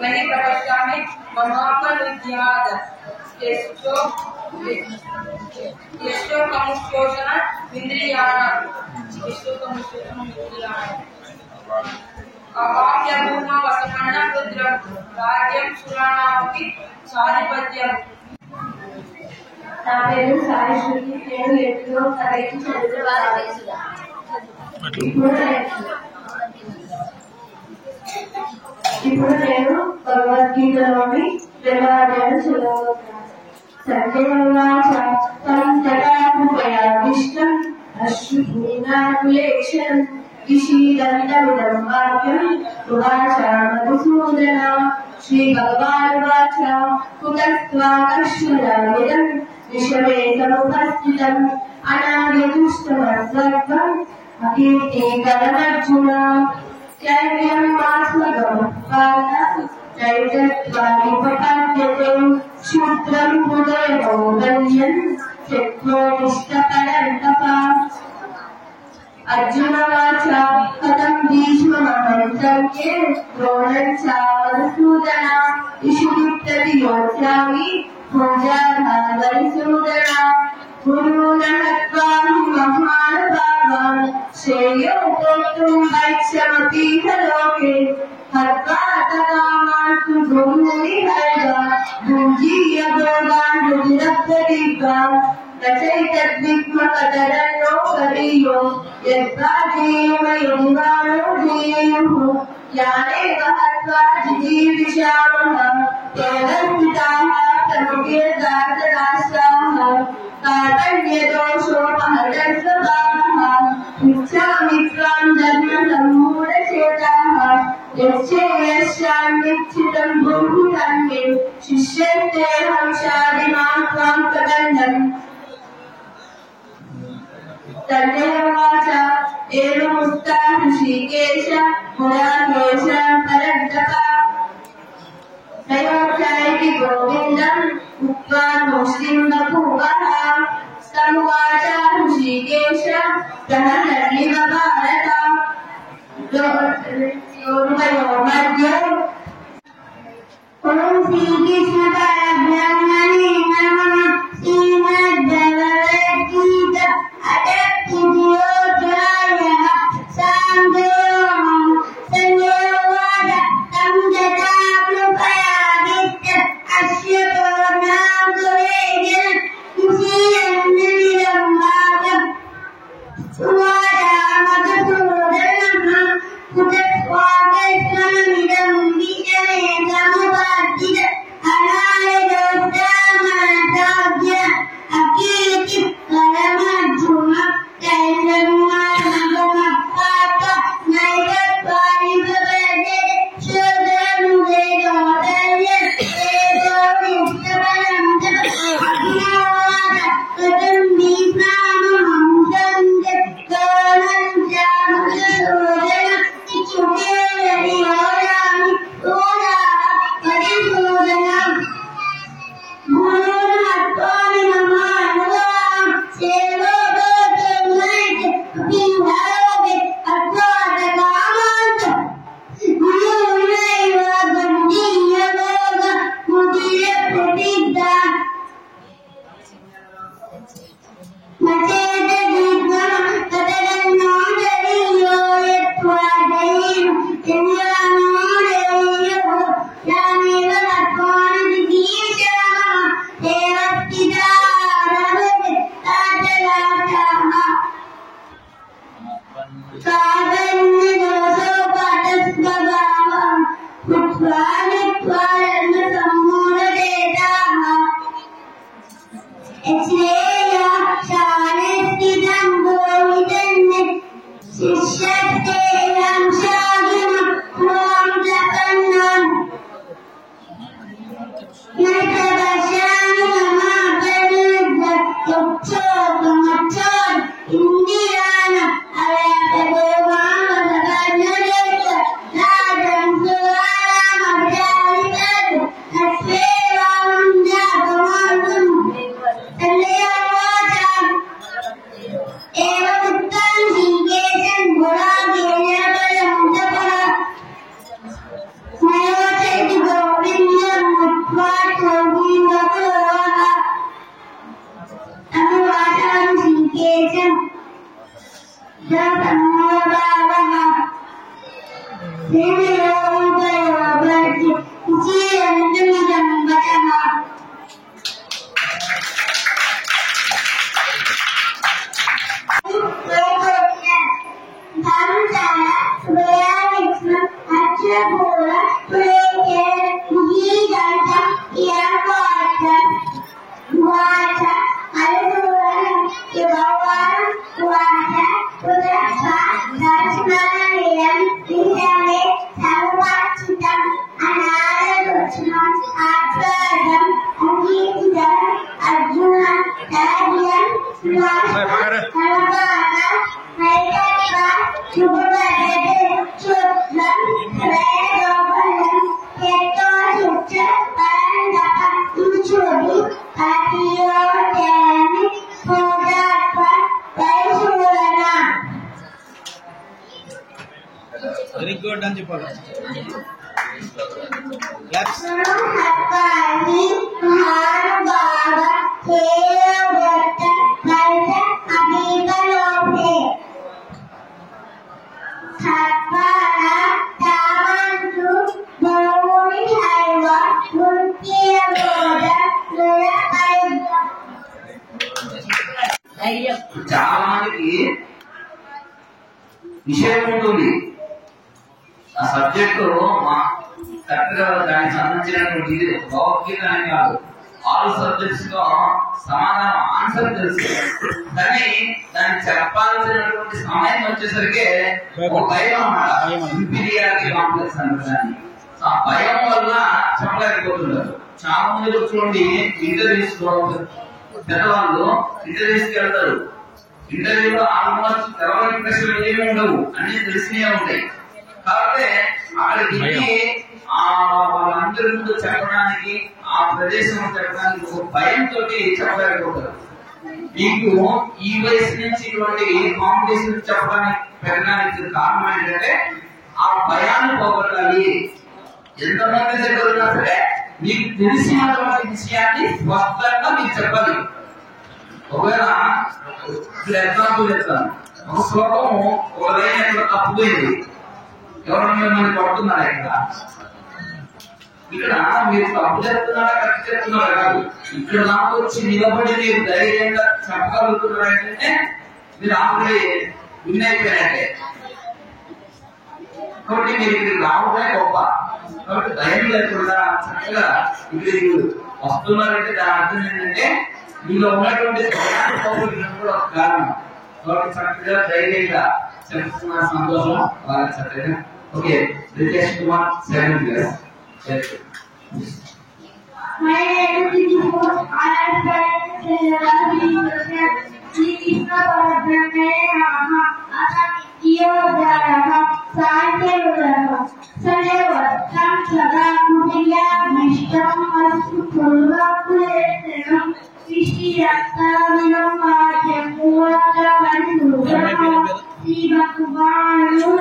नहीं प्रपश्यामि महाफलुद्यात्। यस्तो कमुष्योषण इन्द्रियाणाम्। अवाप्य भूमवसमन्नं रुद्रं राज्यं सुराणामपि चाधिपत्यम्। నా పేరు సాయి శృతి. నేను 8వ తరగతి చదువుతున్నాను. ఇప్పుడు నేను భగవద్గీతలోని 2వ అధ్యాయం చదవబోతున్నాను. సంజయ ఉవాచ తం తదా ముపయావిష్టम् అశ్రుपूर्णाकुलेक्षणम् विषीदन्तमिदं वाक्यम् उवाच मधुसूदन। श्रीभगवानुवाच कुतस्त्वाकस्मरमिदम् विषमे समुपस्थितम् अनादिदुष्टमस्वर्गम् अकीर्तिकरमर्जुन। दैन्यम् आत्मगमत्पाद नैतत्वादिपपाद्यते शूद्रं हृदयमौदल्यं त्यक्त्वोदिष्टपरन्तपा अर्जुनवाच कथं भीष्ममहं सङ्ख्ये द्रोणं च मधुसूदन इषुदिप्रतियोत्स्यामि पूजार्हावरिसूदन गुरून् हत्वा महानुभावान् श्रेयो भोक्तुं वैक्षमपीह लोके हत्वा तकामान् गुरूणि हर्वा भुञ्जीय भोगान् रुधिरप्रदीपान् न चैतद्विग्मकतरन्नो करीयो यद्वाजीवयुवानो जीयुः यानेव हत्वा जिजीविषामः तेनस्थिताः प्रमुखेर्दार्तराष्ट्राः कार्पण्यदोषोपहतस्वभावः इच्छामि त्वां धर्मसम्मूढचेताः यश्चेयश्चान्निश्चितं ब्रूहि तन्मे शिष्यस्तेऽहं शाधिमां त्वां प्रबन्धम् तन्यवाच एवमुक्ता ऋषिकेश मुराकेश परन्तपा नयोक्षयति गोविन्दम् उक्त्वा मुष्टिं बभूवः तमुवाच ऋषिकेश प्रहरन्निव भारत योर्वयो मध्ये ॐ श्रीकृष्ण परब्रह्मणे नमः श्रीमद्भगवद्गीता अध्यायः साङ्ख्ययोगः संयोगः तं तथा कृपयादित्य अस्य पूर्णां कुरेजन विषीदन्निदं भागम् उवाच मधुसूदनः कुतस्वागस्त्वमिदं Hapani Mahabharata Devavrata Raja Abhibalope Hapana Tavantu Mawuni Haiva Murtiya Boda Lula Aida చాలా మందికి విషయం ఉంటుంది. ఆ సబ్జెక్టు కరెక్ట్గా దానికి సంబంధించినటువంటి ఇది భగవద్గీత అని కాదు, ఆల్ సబ్జెక్ట్స్ లో సమాధానం ఆన్సర్ తెలుసు, కానీ దాన్ని చెప్పాల్సినటువంటి సమయం వచ్చేసరికి ఒక భయం అన్నమాట, ఇన్ఫీరియారిటీ కాంప్లెక్స్ అంటారు. ఆ భయం వల్ల చెప్పలేకపోతున్నారు. చాలా మంది చూడండి ఇంటర్వ్యూస్ లో పెద్దవాళ్ళు ఇంటర్వ్యూస్కి వెళ్తారు, ఇంటర్వ్యూలో ఆల్మోస్ట్ తెలవని ప్రశ్నలు ఏమి ఉండవు, అన్ని తెలిసినే ఉంటాయి. కాబట్టి అక్కడికి వాళ్ళందరి ముందు చెప్పడానికి, ఆ ప్రదేశంలో చెప్పడానికి ఒక భయంతో చెప్పలేకపోతారు. మీకు ఈ వయసు నుంచి ఇటువంటి కాంపిటీషన్ చెప్పడానికి పెట్టడానికి కారణం ఏంటంటే ఆ భయాన్ని పోగొట్టాలి. ఎంతమంది దగ్గర ఉన్నా సరే మీకు తెలిసినటువంటి విషయాన్ని స్పష్టంగా మీకు చెప్పాలి. ఒకవేళ ఎగ్జాంపుల్ చెప్తాను, ఒక శ్లోకం ఒక లైన్ ఎక్కడ తప్పుపోయింది, ఎవరైనా మిమ్మల్ని కొడుతున్నారా? ఇక్కడ మీరు తప్పు చెప్తున్నారా కరెక్ట్ చెప్తున్నారా కాదు, ఇక్కడ నాకు వచ్చి నిలబడి మీరు ధైర్యంగా చెప్పగలుగుతున్నారా అంటే మీరు ఆల్రెడీ విన్ అయిపోయినట్టే. కాబట్టి మీరు ఇక్కడికి రావడమే గొప్ప. కాబట్టి ధైర్యం లేకుండా చక్కగా ఇక్కడికి వస్తున్నారంటే దాని అర్థం ఏంటంటే మీలో ఉన్నటువంటి భయాన్ని పోగొట్టడం కూడా ఒక కారణం. కాబట్టి చక్కగా ధైర్యంగా చెప్తున్న సంతోషం వాళ్ళకి చక్కగా. Okay, Ritesh Kumar 7 years. My name is Dimur. I am from Kerala. Shri Krishna Parabrahmaya Yoga Sanjayuraha Saneva Samsada Kudiya Vishtam Asu Purva Kuletanam Vishiyata Vinamaya Purata Vanurama Siva Kumanu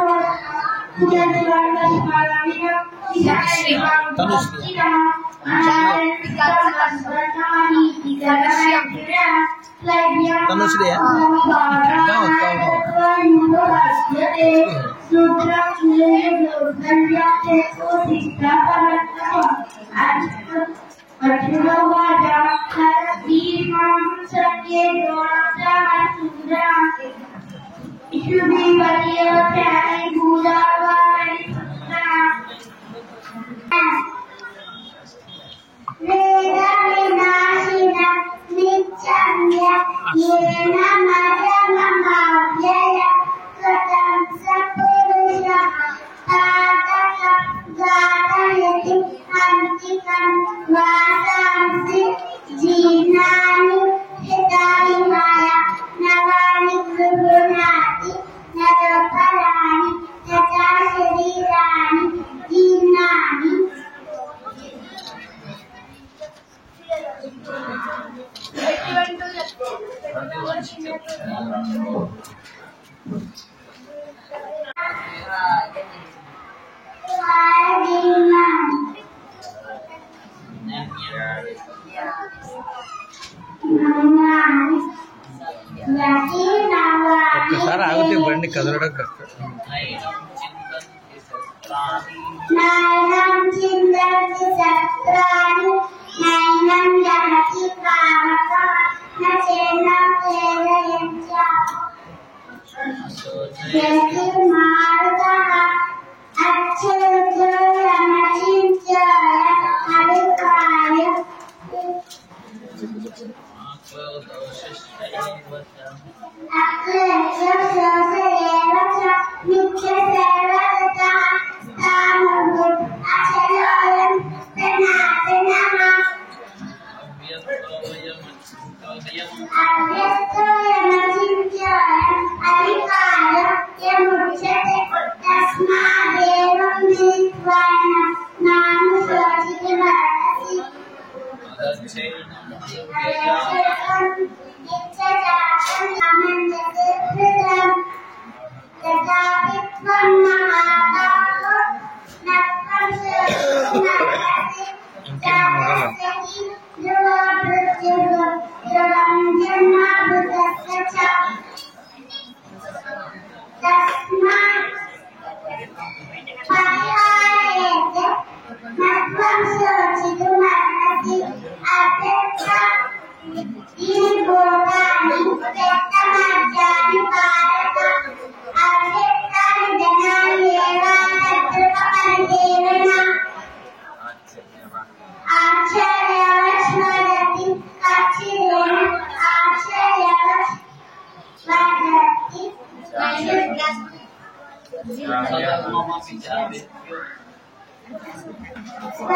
It should be but your carry Buddha Veda Vinashina Nityanya Yena Madhya Mahavyaya Satam Sapurusha Tataka Gatayati Antikam Vasamsi Jinani Hitari Maya Navani Gurunati Navaparani Tata Sharirani Jinani ఒక్కసారి ఆగితే బండి కదలడం కష్టం. Nainam cindati satrani, nainam jahati kamaka, nacenam kelayanja. Yati margaha, acchaya nacinchaya, adikaya. Aklaya sosayavacha, nikya sevata. Tamurut Achalayam Pranatanaha Avyastayam Achinchayam Adhikaya Yamuchate Tasmadevam Nitvana Namu Swachiti Varasi Adhikayam Nichajatam Amandasithritam Tatapitvam Mahabhava Thank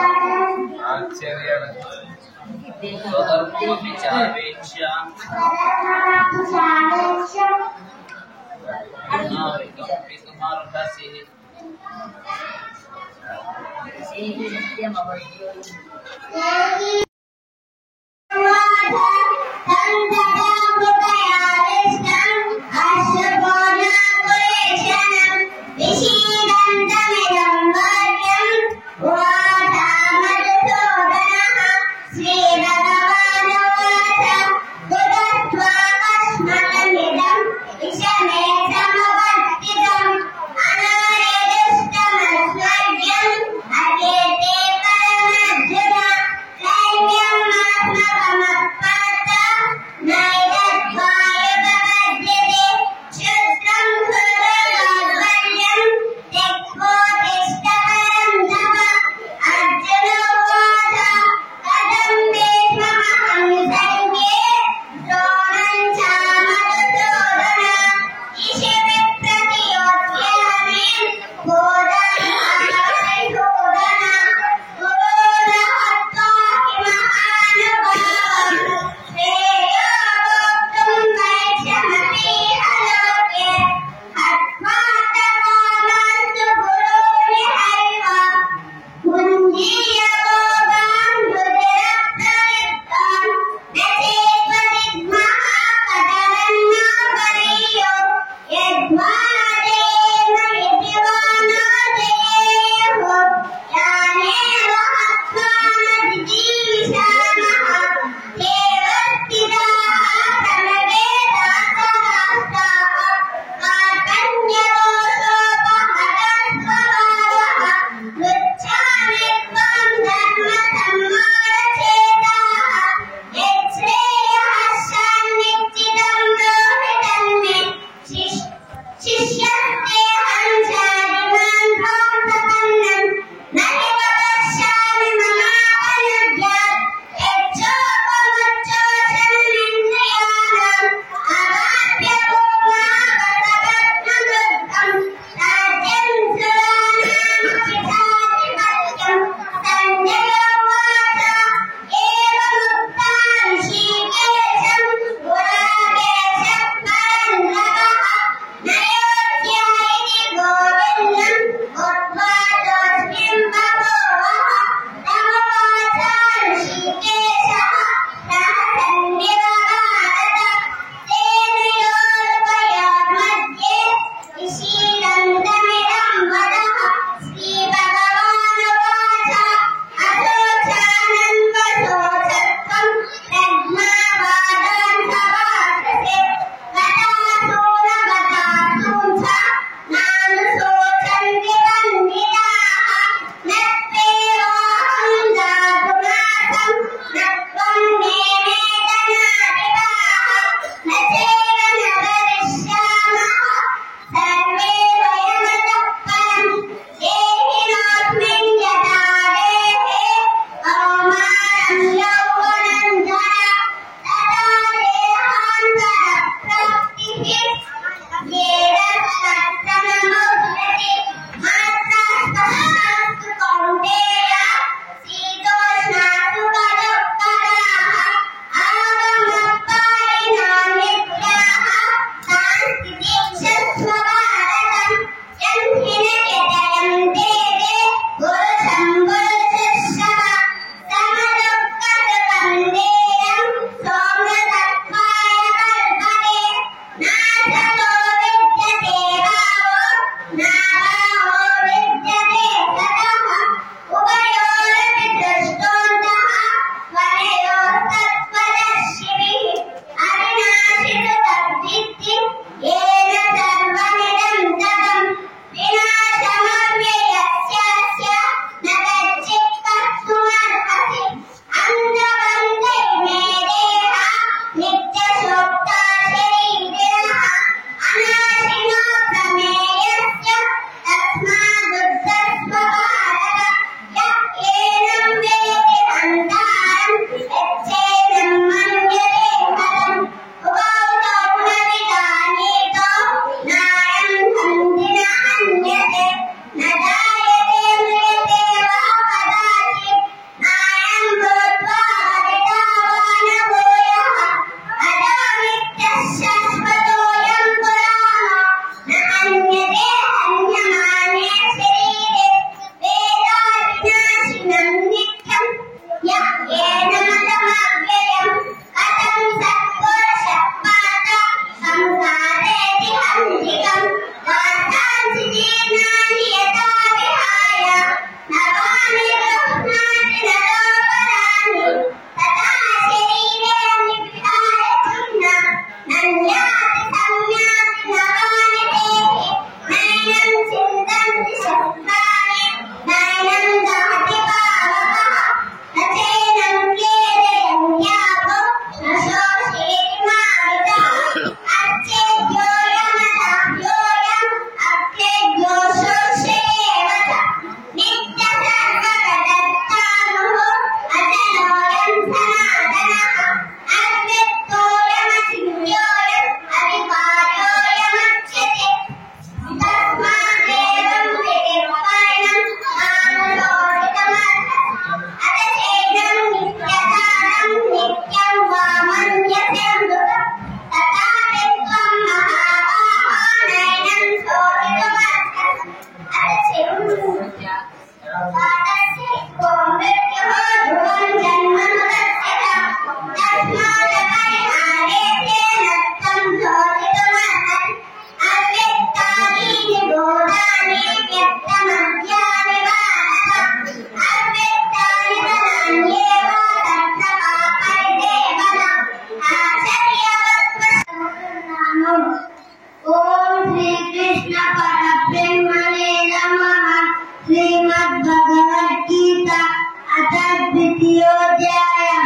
द्वितीयोऽध्यायः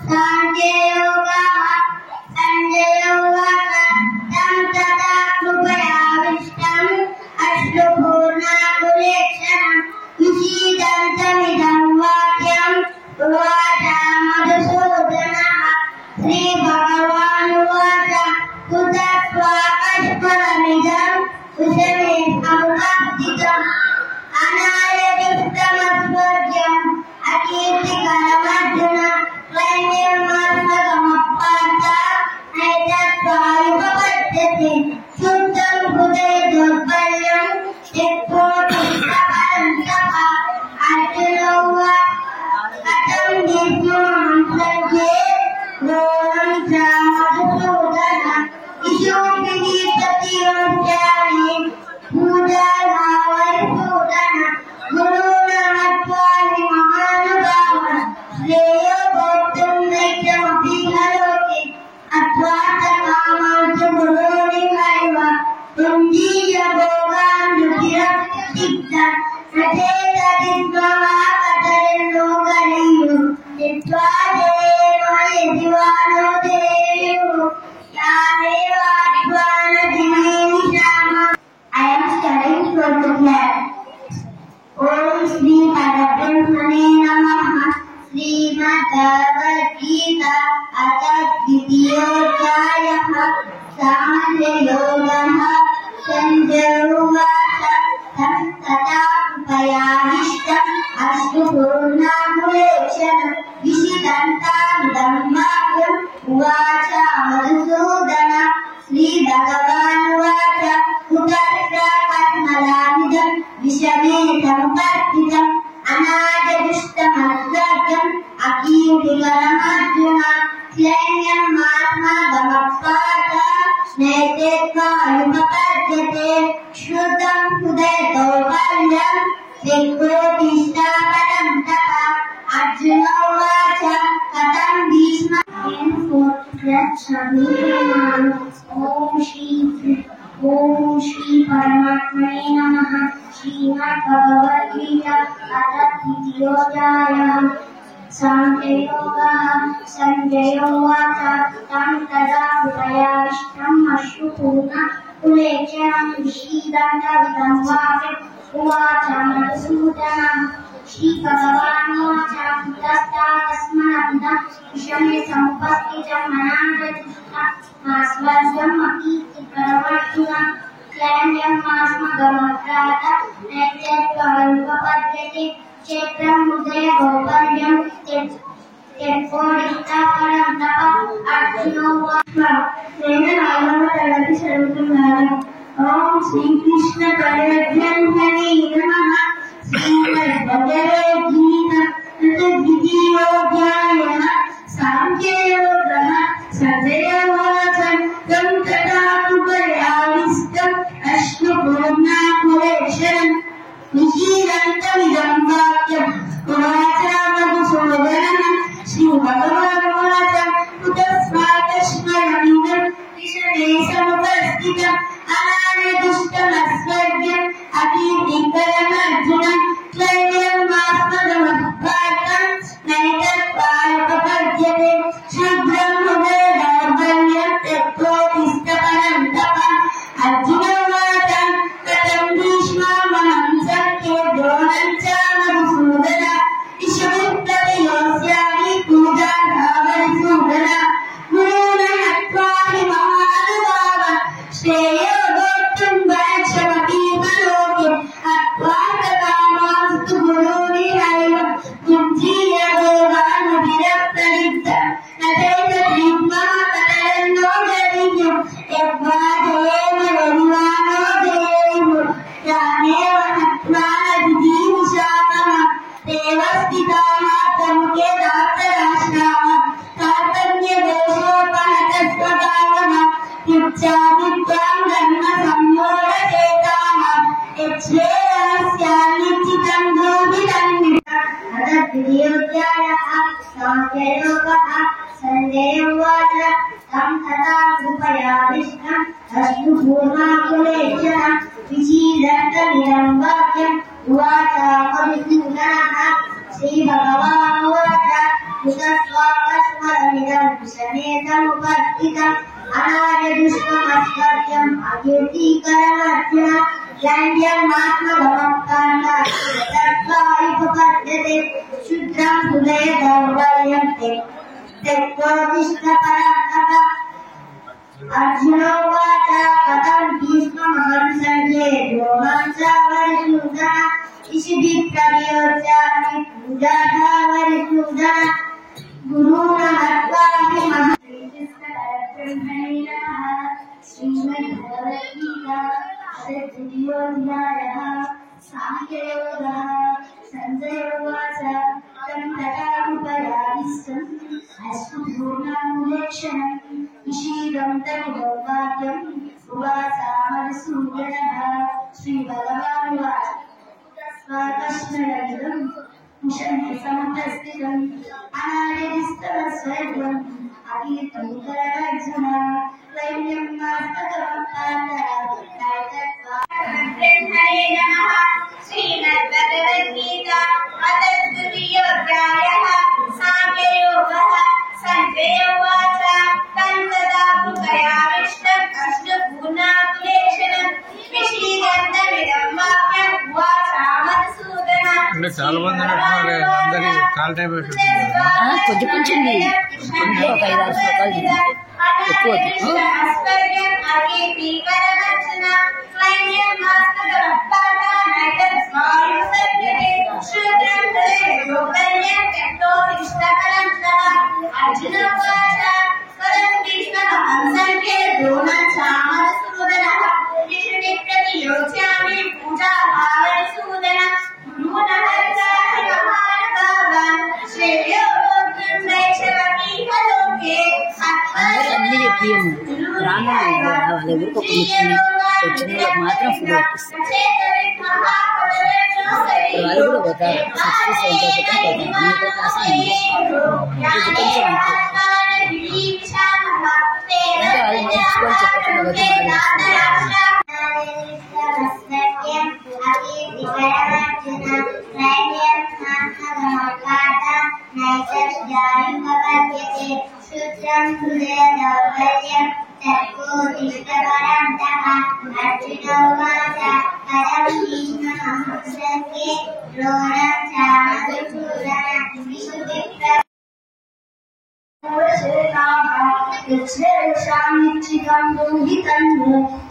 साङ्ख्ययोगः Sanjay उवाच तं तथा कृपयाविष्टम् अश्रुपूर्णाकुलेक्षणम् विषीदन्तमिदं वाक्यम् उवाच मधुसूदनः श्रीभगवानुवाच कुतः स्वाकष्फलमिदम् कुशले समुपस्थितम् अनायजुष्टमस्वर्ग्यम् अकीर्तिकरमर्जुन क्लैन्यमात्मगमपार्थ नैतत्त्वायुपपद्यते शुद्धं हृदये दौर्बल्यम् त्यक्तोत्तिष्ठपरन्तप अर्जुन उवाच कथं दीर्घं सङ्ख्ये रोहं च मधुसूदन इषोऽपि प्रतियोज्यामि पूजाभावैसूदन गुरूणमत्वानि महानुभावः श्रेयो भोक्तुं नैतमपि लोके अथवातकामांसु गुरूणि हैव पुञ्जीय भोगान् रुचिरतिक्ता नचेतदिद्मः कतरन्नोगरीयुः चित्वा देव यदिवानो देयुः I am studying for the class. Om Shri Parabrahmane Namaha. Srimad Bhagavad Gita Atha Dvitiyodyayah Samkhya Yogah Sanjaya Uvacha Tam Tata Upayavishtam Ashtrupurnakulekshana Vishidantam Dhammakum Uvacha Madhusudana Shri Bhagavanuvacha Kutasya Katmalamidam Vishame Sampathitam Anajadishtamasvargam Akirtikaramajuna Klainyam Matma Gamapata Naitetva Yupapadyate Shrutam Hudaya Daupalyam Vikrotishtaparam Tapa Arjuna Uvacha Katam Bhishma Om Shri Paramatmane Namaha. Srimad Bhagavad Gita Atha Dvitiyodyayah Sankhya Yogah Sanjaya Uvacha Tam Tata Upayavishtam Ashtrupurnakulekshana Vishidantam Vakyam Uvacha Madhusudana Shri Bhagavanuvacha Kutasya Vishame Sampathitam Anajadishtamasvargam Akirtikaramajuna Klainyam Matmagamaprata Naitettvayupapadyate Kshetram Hudaya Gauparyam Tyakkodishtaparam Tapa Arjuna Uvacha నేను 4వ తరగతి చదువుతున్నాను. ఓం శ్రీకృష్ణ పరబ్రహ్మణే నమః. శ్రీమద్ భగవద్గీత ద్వితీయోధ్యాయః సాంఖ్యయోగః సజయ ఉవాచ తం తథా ఉపయావిష్టం అశ్రుపూర్ణాకులేక్షణం విషీదంతమిదం వాక్యం ఉవాచ మధుసూదనః శ్రీ భగవానువాచ కుతస్మాకస్మరణిదం విషమే సముపస్థితం అనానదుష్టమస్వర్గ్యం అకీర్తికరమర్జున క్లైన్యం మాస్మగమపార్థం నైతత్వాయుపపద్యతే శుభ్రం హృదయ దౌర్బల్యం త్యక్తోత్తిష్టపరం తప అర్జున ఉవాచ కథం భీష్మామహం సంఖ్యే ద్రోణం చ మధుసూదన ఇషుభిః ప్రతియోస్యామి పూజాధావరిసూదన గురూణమత్వాని మహానుభావः శ్రేయో భోక్తుం భయక్షమపీవ లోకే అత్వాతకామాంస్తు గురూణి హైవ పుంజీయ భోగాన్ విరక్తరిక్త నచైతద్విద్మః కతరన్నో గరీయుః యద్వా దేవ యదివానో దేయుః యానేవ హత్వా జిజీవిషామః దేవ స్థితాః ప్రముఖే దాతరాష్ట్రాः కార్తజ్ఞదేశోపహతస్వభావः యుచ్చాదిత్వాం ధర్మ సంయోగచేతాః యచ్ఛేయస్యాన్నిశ్చితం భూమిదం అథ ద్వితీయోధ్యాయः సాంఖ్యయోగः సంజయ ఉవాచ తం తథా ఉపయావిష్టం అశ్రుపూర్ణాకులేక్షణం విషీదంతమిదం వాక్యం ఉవాచ మధుసూదనः శ్రీ భగవానువాచ उतस्वाकस्मरमिदं विषमेतमुपस्थितम् अनार्यदुष्टमस्कर्त्यम् अकीर्तिकरमर्जुन लैङ्ग्यमात्मभवत्कान्तापद्यते शुद्रं हृदये दौर्बल्यं त्यक्त्वा अर्जुनोवाच कथं भीष्ममहं सङ्ख्ये द्रोणं च वरिसूदन इषिभिः प्रयोज्यामि पूजाः वरिसूदन गुरून् हत्वा हि महाब्रह्मणे नमः श्रीमद्भगवद्गीता तृतीयोऽध्यायः साङ्ख्ययोगः सञ्जय उवाच तं तथा उपयादिष्टम् अश्रुपूर्णामुलेक्षणम् इषीदं तमिदं वाक्यम् उवाच मधुसूदनः श्रीभगवानुवाच तस्मात्कस्मरमिदं विषमे समुपस्थितम् अनार्यदिस्तवस्वर्गम् अकीर्तिकरमर्जुन दैन्यं ब्रह्मणे नमः श्रीमद्भगवद्गीता तृतीयोऽध्यायः साङ्ख्ययोगः सञ्जय उवाच तं तदा कृपयाविष्टम् अश्रुपूर्णाकुलेक्षणम् विषीदन्तमिदं वाक्यम् उवाच मधुसूदन చాలా మంది ఉన్నట్టున్నారు అందరి చాలా టైం కొంచెం కొంచెం ఒక 5-6 శ్లోకాలు ఎక్కువ అన్ని చెప్పియము రాను వాళ్ళ ఊరికి ఒక వచ్చిన వాళ్ళకి మాత్రం ఫుడ్ పంపిస్తాం వాళ్ళు కూడా పోతారు 60-70% పోతారు అన్నితో క్లాస్ కొంచెం అంటే వాళ్ళు నేర్చుకొని చెప్పకుండా పోతే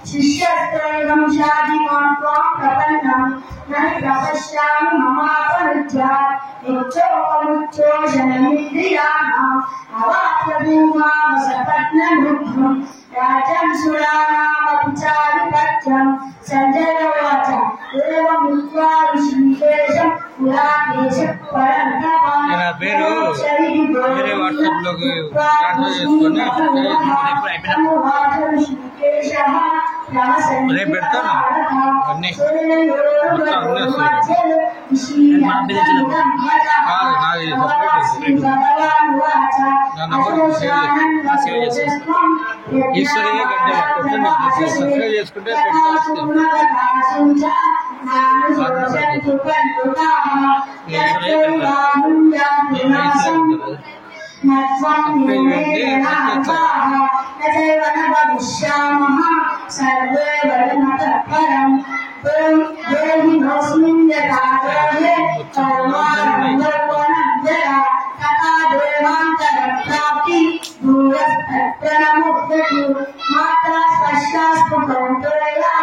शिष्यस्त्रैवं शाधिमान् त्वां प्रपन्नं न प्रपश्यामि ममापनुद्यात् यच्चोपमुच्चोषणमिन्द्रियाणाम् अवाप्यभूमावसपत्नमुग्धम् राजं सुराणामपि चारुपत्यं सञ्जय उवाच एवमुक्त्वा ऋषिकेशं पुराकेशं परन्तपान् నా పేరు వేరే వాట్సాప్ లోకి ట్రాన్స్ఫర్ చేసుకొని రేపు పెడతాను అన్నీ మొత్తం అన్నీ వస్తాయి మా బిజినెస్ కాదు నాది సపరేట్ నా నంబర్ సేవ్ చేస్తాను ఈశ్వరీయ గడ్డ సబ్స్క్రైబ్ చేసుకుంటే सर्वे वर्णतत्परं देहि नोऽस्मिन् यथाग्रहे सर्वानन्दर्वनन्दया तथा देवान्तरप्राप्ति भूयस्तत्र नमुक्तु माता स्पष्टास्पुटौतया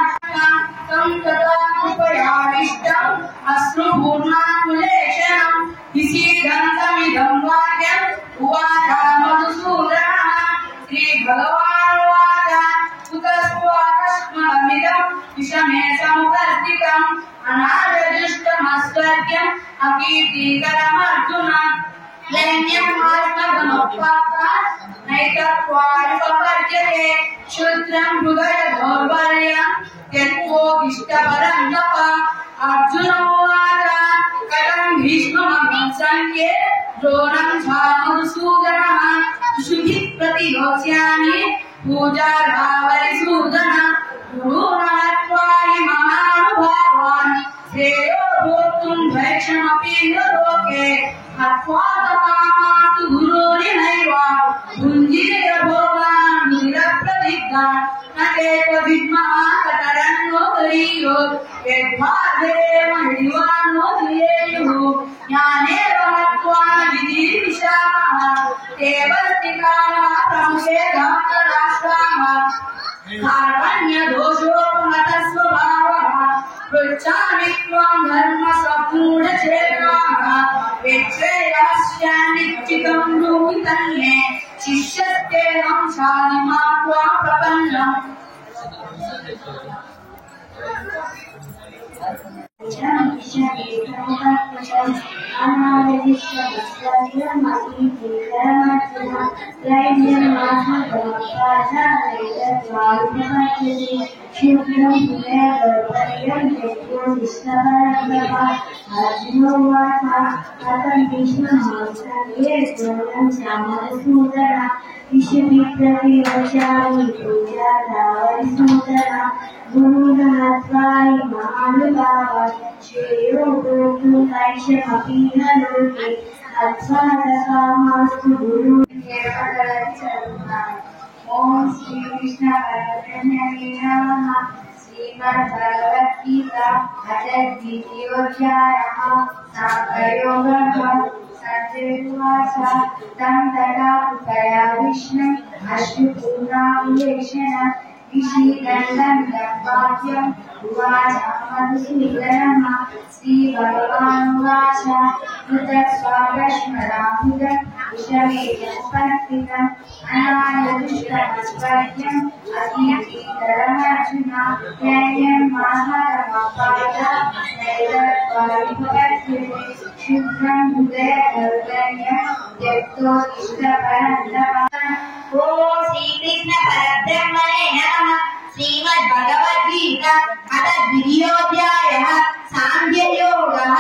तं तदा कृपयाविष्टम् अश्रुपूर्णाकुलेक्षणम् विषीदन्तमिदं वाक्यम् उवाच मधुसूदनः श्रीभगवानुवाच उतस्वाकस्मरमिदं विषमे समुपस्थितम् अनार्यदुष्टमस्वर्ग्यम् अकीर्तिकरमर्जुन लैन्यम् आत्मगुणोत्पातात् नैतत्त्वायुपपद्यते क्षुद्रं हृदय दौर्बल्यम् त्यक्त्वोऽभीष्टपरं तप अर्जुनोवाच कथं भीष्ममहं सङ्ख्ये द्रोणं च मधुसूदनः शुभिः प्रतियोत्स्यामि पूजार्हावरिसूदन गुरून् हत्वा हि महानुभावान् श्रेयो भोक्तुं भैक्षमपि न लोके हत्वा तमामातु देवस्तिकाः प्रमुखेधान्तराष्ट्राः कार्पण्यदोषोपमतस्वभावः पृच्छामि त्वां धर्मस्वगूढचेतनाः वेक्षेयस्यान्निश्चितं ब्रूहि तन्मे शिष्यस्तेऽहं शालिमा त्वां प्रपन्नम् गुरुनाथाय महानुभावाय श्रेयो भोक्तुं वैष्णवपीह लोके अध्वादकामास्तु गुरु ओम श्री कृष्ण परब्रह्मणे नमः। श्रीमद्भगवद्गीता अध्यात्मद्वितीयोऽध्यायः साङ्ख्ययोगः। संजयुवाच तं तदा कृपया विष्णु अश्रुपूर्णाविवेशेन विषीदन्तं वाक्यम् उवाच मधुसूदनः। श्रीभगवानुवाच कृतस्वागस्मराहुदं विषमेजमुपस्थितम् अनायदुष्टमस्वर्ग्यम् अतीतीतरमर्जुन दैन्यं माहारमपाद नैतत्त्वाविपगच्छते क्षुद्रं हृदयदौर्बल्यं त्यक्तो इष्टपरन्दपः। ओम श्री कृष्ण परब्रह्मणे नमः। श्रीमद्भगवद्गीता अथ द्वितीयोऽध्यायः साङ्ख्ययोगः।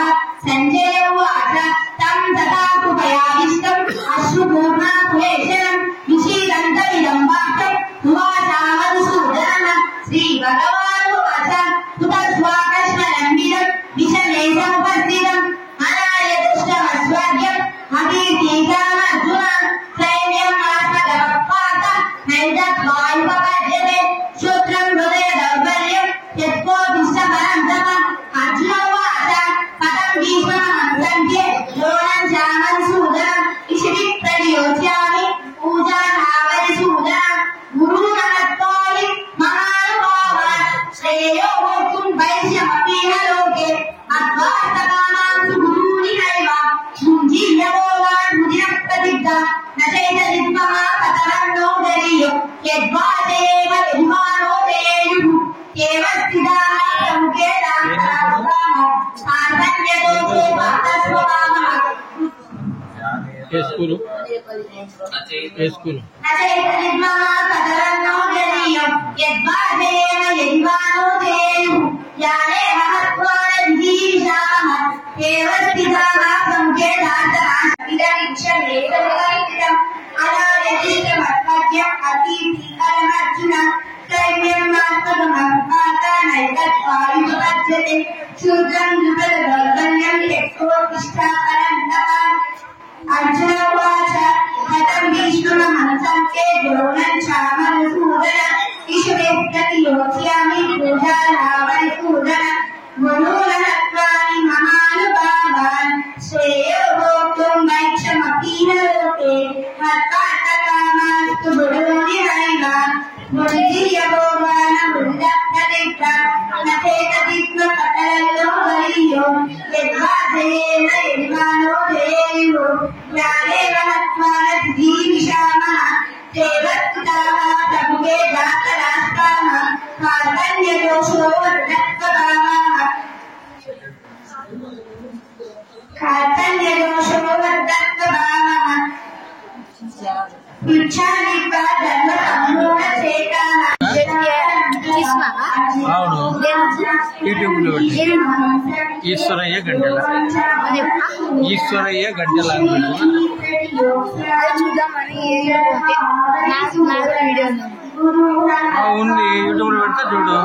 संजय उवाच तं तथा कृपयाविष्टम् अश्रुपूर्णाकुलेशनम् विषीदन्तमिदं वाक्यम् उवाच मधुसूदनः। श्रीभगवानुवाच कुतस्वाकस्मरन्विदम् विषमे समुपस्थितम् अनायदुष्टमस्वर्ग्यम् अतीतीकामर्जुन त्रैव्यम् आत्मगमपात नैतत्त्वायुपपद्यते क्षुद्रं हृदय दौर्बल्यम् यत्कोऽभिष्टपरन्तप। अर्जुन उवाच कथं भीष्ममहंसन्ध्ये द्रोणं च मधुसूदनम् इषिति प्रतियोत्स्यामि पूजार्हावरिसूदन गुरुनहत्वाहि महानुभावान् श्रेयो भोक्तुं वैष्णवपीह लोके अध्वास्तकामास्तु गुरूणि हैव भुञ्जीयभोगान् भुजिनप्रतिग्धा न चैतदित्मः कतरन्नो दरीयो यद्वाचेव यजमानो देयुः केवस्थिताः प्रमुखे दान्तराः कार्पण्यदोषे पातस्वभावः स्कूल नचैतदित्मः कतरन्नो दरीयो यद्वाचेव यजमानो देयुः यानेव हत्वा विधीविषामः केवस्थिताः प्रमुखे दान्तराः इदमिच्छमेतमुपैतितम् अनायतिष्ठमत्पद्यम् अतीतीकरमर्जुन त्रैव्यम् आत्मगमपात नैतत्त्वायुपपद्यते क्षुद्रं हृदयदौर्बल्यम् त्यक्तोत्तिष्ठपरन्तप। अर्जुन उवाच कथं भीष्ममहंसन्ध्ये द्रोणं च मधुसूदन इषुवे प्रतियोत्स्यामि पूजार्हावरिसूदन गुरूनहत्वानि महानुभावान् श्रेयो भोक्तुं वैक्षमपीह लोके मत्पार्थकामास्तु गुरूणि हैव भुञ्जीयभोगान् भुजिनप्रतिग्धा न चैतदित्मकतरन्नो दरीयो यद्वाचेन यजमानो देयुः यानेव हत्वा न विधीविषामः देवस्थिताः प्रमुखे दातराष्ट्राः कार्पण्यदोषो वर्धत्वभावाः पृच्छामि त्वा धर्मसम्मूढचेताः అవును యూట్యూబ్లో ఈశ్వరయ్య గంటెల అని ఉంది యూట్యూబ్లో పెడితే చూడు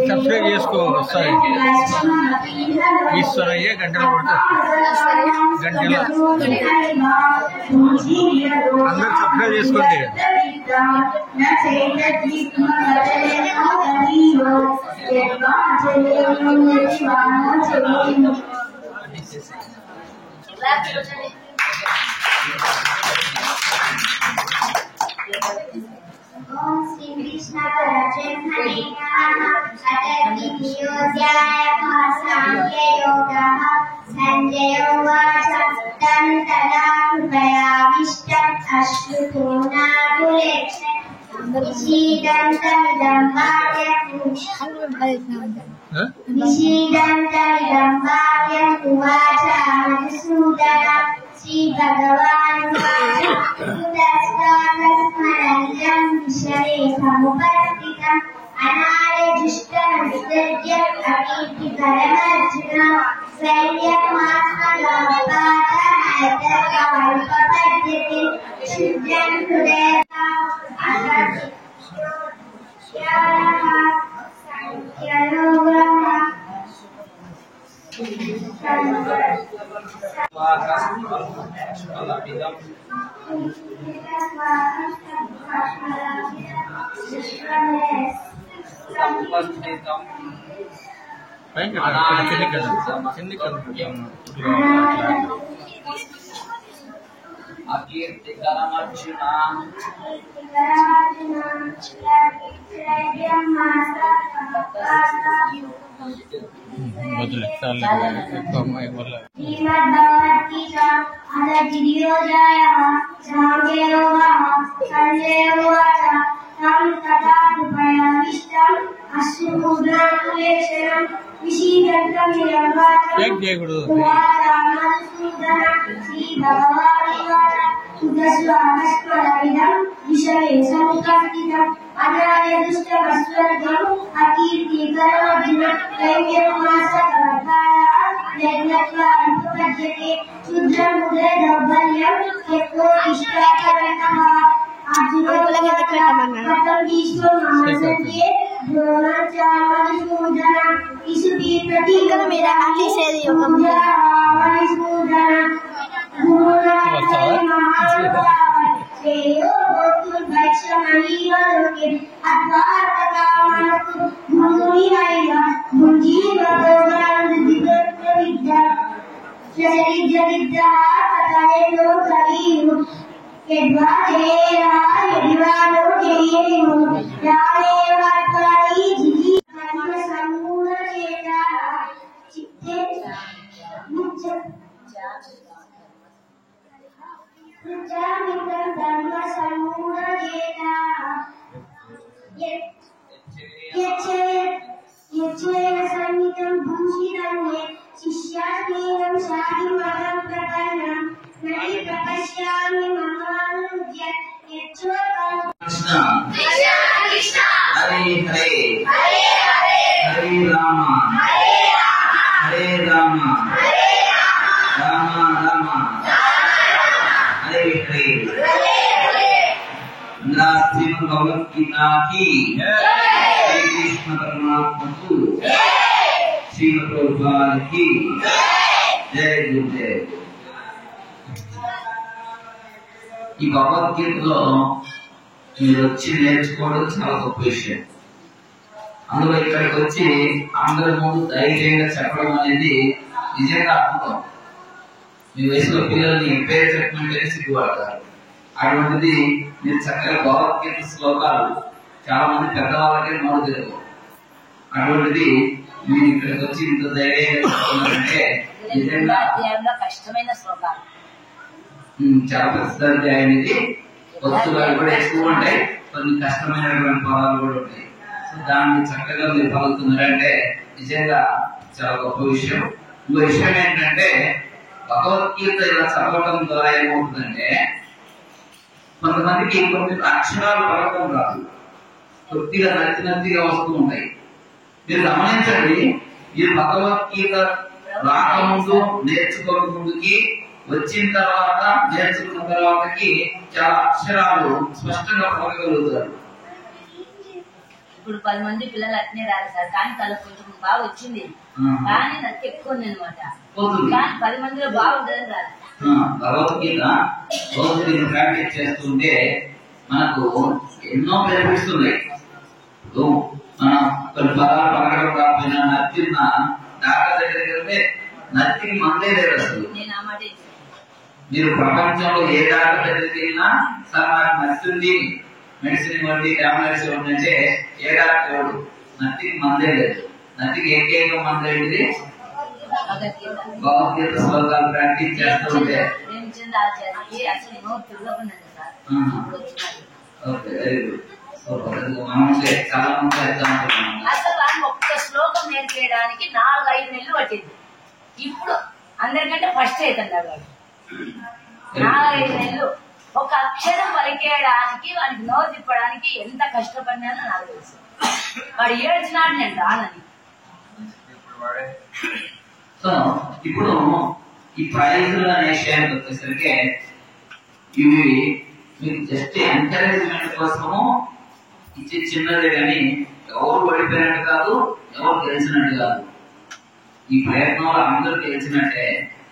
సబ్స్క్రైబ్ చేసుకో వస్తాయి ఈశ్వరయ్య గంటెల కొడితే గంటెల అందరు సబ్స్క్రైబ్ చేసుకోండి Gracias. ओम श्री कृष्ण परब्रह्मणे नमः। अथ विनियोगाय साङ्ख्य योगः। संजय उवाच तं तदा कृपयाविष्टम् अश्रुतो नाकुलेक्षे निषीदन्तमिदं वाक्यम् उवाच मधुसूदन। श्रीभगवानुवाच विषये समुपस्थितम् अनार्यजुष्टमविसर्ज्य अकीर्तिकरमर्जुन सैन्यमात्मलोपापद्यते शुद्धं हृदयः श्रीमद्भगवद्गीता अनतिर्योजायः साङ्ख्ययोगः। संजय उवाच तं तथा कृपयाविष्टम् अश्रुपूर्णाकुलेक्षणम् विषीदन्तमिदं वाक्यम् उवाच मधुसूदन। श्रीभगवानुवाच सुखस्वामस्मरमिदं विषये समुपस्थितम् अनार्यजुष्टमस्वर्गम् अकीर्तिकरमर्जुन यज्ञत्वा उपपद्यते शुद्धं हृदय दौर्बल्यं त्यक्त्वा इष्टाकरणः। अर्जुन कथं भीष्ममासत्ये द्रोणाचार्यमधुसूदन इषुति प्रतीकं मेरा आगे से मधुसूदन श्रेयो भोक्तुर्भैक्षमणीयलोके अत्वार्थकामनस्तु भूमिहैव भुञ्जीवभोगान्विद्या प्रचलिद्यविद्या कथयेनो कलियुः यद्वा जयेरा यदिवा नो जयेयुः यामेवात्मानि जिगीषामसम्मूढचेताः चित्ते मुच्चामितं धर्मसम्मूढचेताः यच्चेन संहितं भूषितं ये शिष्यास्मीनं शाधिमहं प्रपन्नं नरि प्रपश्यामि ममानुज्य यच्चोकं कृष्ण हरे हरे हरे राम हरे राम राम राम हरे हरे। श्रीमद् भगवद्गीता की श्री कृष्ण परमात्मा को श्रीमद् प्रभुपाद की जय गुरुदेव। ఈ భగవద్గీతలో మీరు వచ్చి నేర్చుకోవడం చాలా గొప్ప విషయం. అందులో ఇక్కడికి వచ్చి అందరి ముందు ధైర్యంగా చెప్పడం అనేది నిజంగా అద్భుతం. మీ వయసులో పిల్లల్ని పేరు చెప్పమంటేనే సిగ్గుపడతారు. అటువంటిది మీరు చక్కగా భగవద్గీత శ్లోకాలు చాలా మంది పెద్దవాళ్ళకే నోరు తెలియదు. అటువంటిది మీరు ఇక్కడికి వచ్చి ఇంత ధైర్యంగా చెప్తున్నారంటే నిజంగా కష్టమైన శ్లోకాలు చాలా పెద్ద అధ్యాయం ఇది. వస్తువులు కూడా ఎక్కువ ఉంటాయి, కొన్ని కష్టమైనటువంటి పదాలు కూడా ఉంటాయి. సో దాన్ని చక్కగా మీరు పలుకుతున్నారంటే నిజంగా చాలా గొప్ప విషయం. ఇంకో విషయం ఏంటంటే భగవద్గీత ఇలా చదవడం ద్వారా ఏమవుతుందంటే కొంతమందికి కొన్ని అక్షరాలు పలకడం రాదు, కొద్దిగా నచ్చినట్టుగా వస్తూ ఉంటాయి. మీరు గమనించండి, ఈ భగవద్గీత రాకముందు నేర్చుకోక ముందుకి వచ్చిన తర్వాత నేర్చుకున్న తర్వాతకి చాలా అక్షరాలు స్పష్టంగా పలకగలుగుతారు. ఇప్పుడు 10 మంది పిల్లలు అట్నే రాదు సార్, కానీ తనకు కొంచెం బాగా వచ్చింది, కానీ నాకు ఎక్కువ ఉంది అనమాట. కానీ 10 మందిలో బాగుంటుంది రాదు. భగవద్గీత రోజు నేను ప్రాక్టీస్ చేస్తుంటే మనకు ఎన్నో బెనిఫిట్స్ ఉన్నాయి. మనం కొన్ని పదాలు పలకడం కాకపోయినా నచ్చిన డాక్టర్ దగ్గరికి వెళ్తే నచ్చికి మందే లేదు అసలు. మీరు ప్రపంచంలో ఏ డాక్టర్ దగ్గరికి వెళ్ళినా సార్ నాకు నచ్చింది మెడిసిన్ ఇవ్వండి టాబ్లెట్స్ ఇవ్వండి అంటే ఏ డాక్టర్ ఇవ్వడు. నత్తికి మందే లేదు. నత్తికి ఏకైక మంది ఏంటిది భగవద్గీత శ్లోకాలు ప్రాక్టీస్ చేస్తూ ఉంటే ఓకే వెరీ గుడ్ సూపర్. మనం చాలా మంది ఎగ్జాంపుల్ అసలు ఒక్క శ్లోకం నేర్పేయడానికి 4-5 నెలలు పట్టింది. ఇప్పుడు అందరికంటే ఫస్ట్ అవుతుంది వాడు. 4-5 నెలలు ఒక అక్షరం పలికేయడానికి వాడికి నోరు తిప్పడానికి ఎంత కష్టపడినానో నాకు తెలుసు. వాడు ఏడ్చినాడు నేను రానని. సో ఇప్పుడు ఈ ప్రైజులు అనే విషయానికి వచ్చేసరికి ఇవి మీకు జస్ట్ ఎంకరేజ్మెంట్ కోసము ఇచ్చే చిన్నదే కానీ ఎవరు ఓడిపోయినట్టు కాదు, ఎవరు గెలిచినట్టు కాదు. ఈ ప్రయత్నంలో అందరూ గెలిచినట్టే.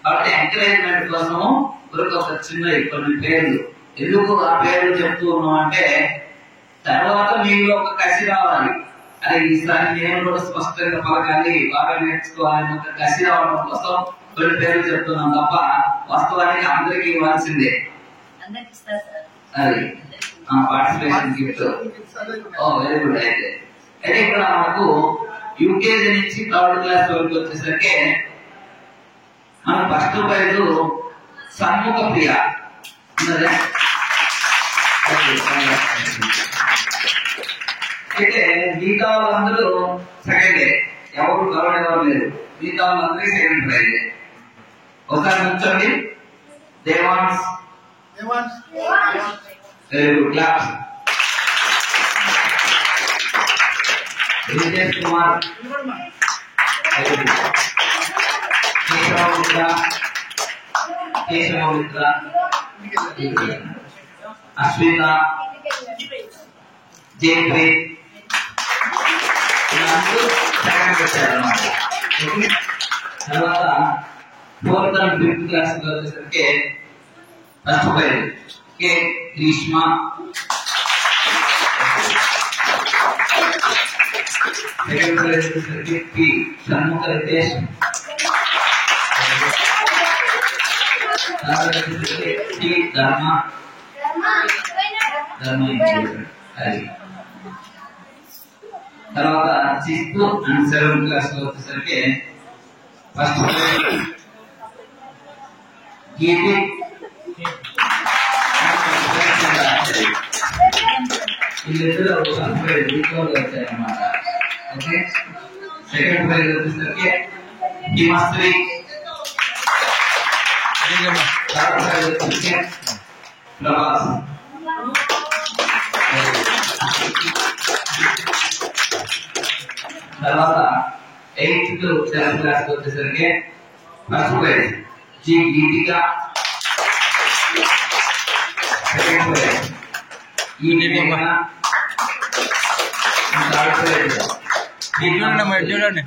కాబట్టి ఎంకరేజ్మెంట్ కోసము ఒక చిన్న కొన్ని పేర్లు. ఎందుకు ఆ పేర్లు చెప్తూ ఉన్నాం అంటే తర్వాత మీలో ఒక కసి రావాలి. అది ఈసారి నేను కూడా స్పష్టంగా పలకాలి, బాగా నేర్చుకోవాలి, ఒక కసి రావడం కోసం కొన్ని పేర్లు చెప్తున్నాం తప్ప వాస్తవానికి అందరికీ ఇవ్వాల్సిందే. అది పార్టిసిపేషన్ గిఫ్ట్. Very good. అయితే ఇక్కడ మనకు యూకేజీ నుంచి 3rd క్లాస్ వరకు వచ్చేసరికి మన ఫస్ట్ ప్రైజ్ సన్ముఖ ప్రియ ఉన్నదే. అయితే మిగతా వాళ్ళందరూ సెకండే, ఎవరు థర్డ్ ఎవరు లేదు. మిగతా వాళ్ళందరికీ సెకండ్ ప్రైజ్. ఒకసారి కూర్చోండి. Devans very good class. Vijay Kumar Keshavamitra Ashvitha Jayapreeth second వచ్చారన్నమాట. తర్వాత 4th and 5th క్లాస్ వచ్చేసరికి first prize K Greeshma, second prize వచ్చేసరికి పి షణ్ముఖ రితేష్, టి ధర్మ తర్వాత 6th and 7th క్లాస్ వచ్చేసరికి ఫస్ట్ ప్రైజ్ గీతి, వీళ్ళిద్దరూ ఫస్ట్ ప్రైజ్ వచ్చాయన్నమాట. ఓకే. సెకండ్ ప్రైజ్ వచ్చేసరికి హిమశ్రీ, థర్డ్ ప్రైజ్ వచ్చేసరికి ప్రభాస్. తర్వాత 8th to 10th క్లాస్ వచ్చేసరికి ఫస్ట్ ప్రైజ్ జి గీతిక, సెకండ్ ప్రైజ్ ఈ నిన్న, థర్డ్ ప్రైజ్ చూడండి.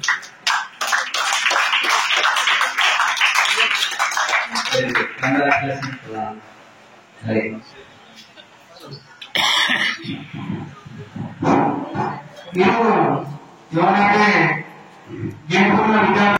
ఎవరైతే జంతువుల విధానం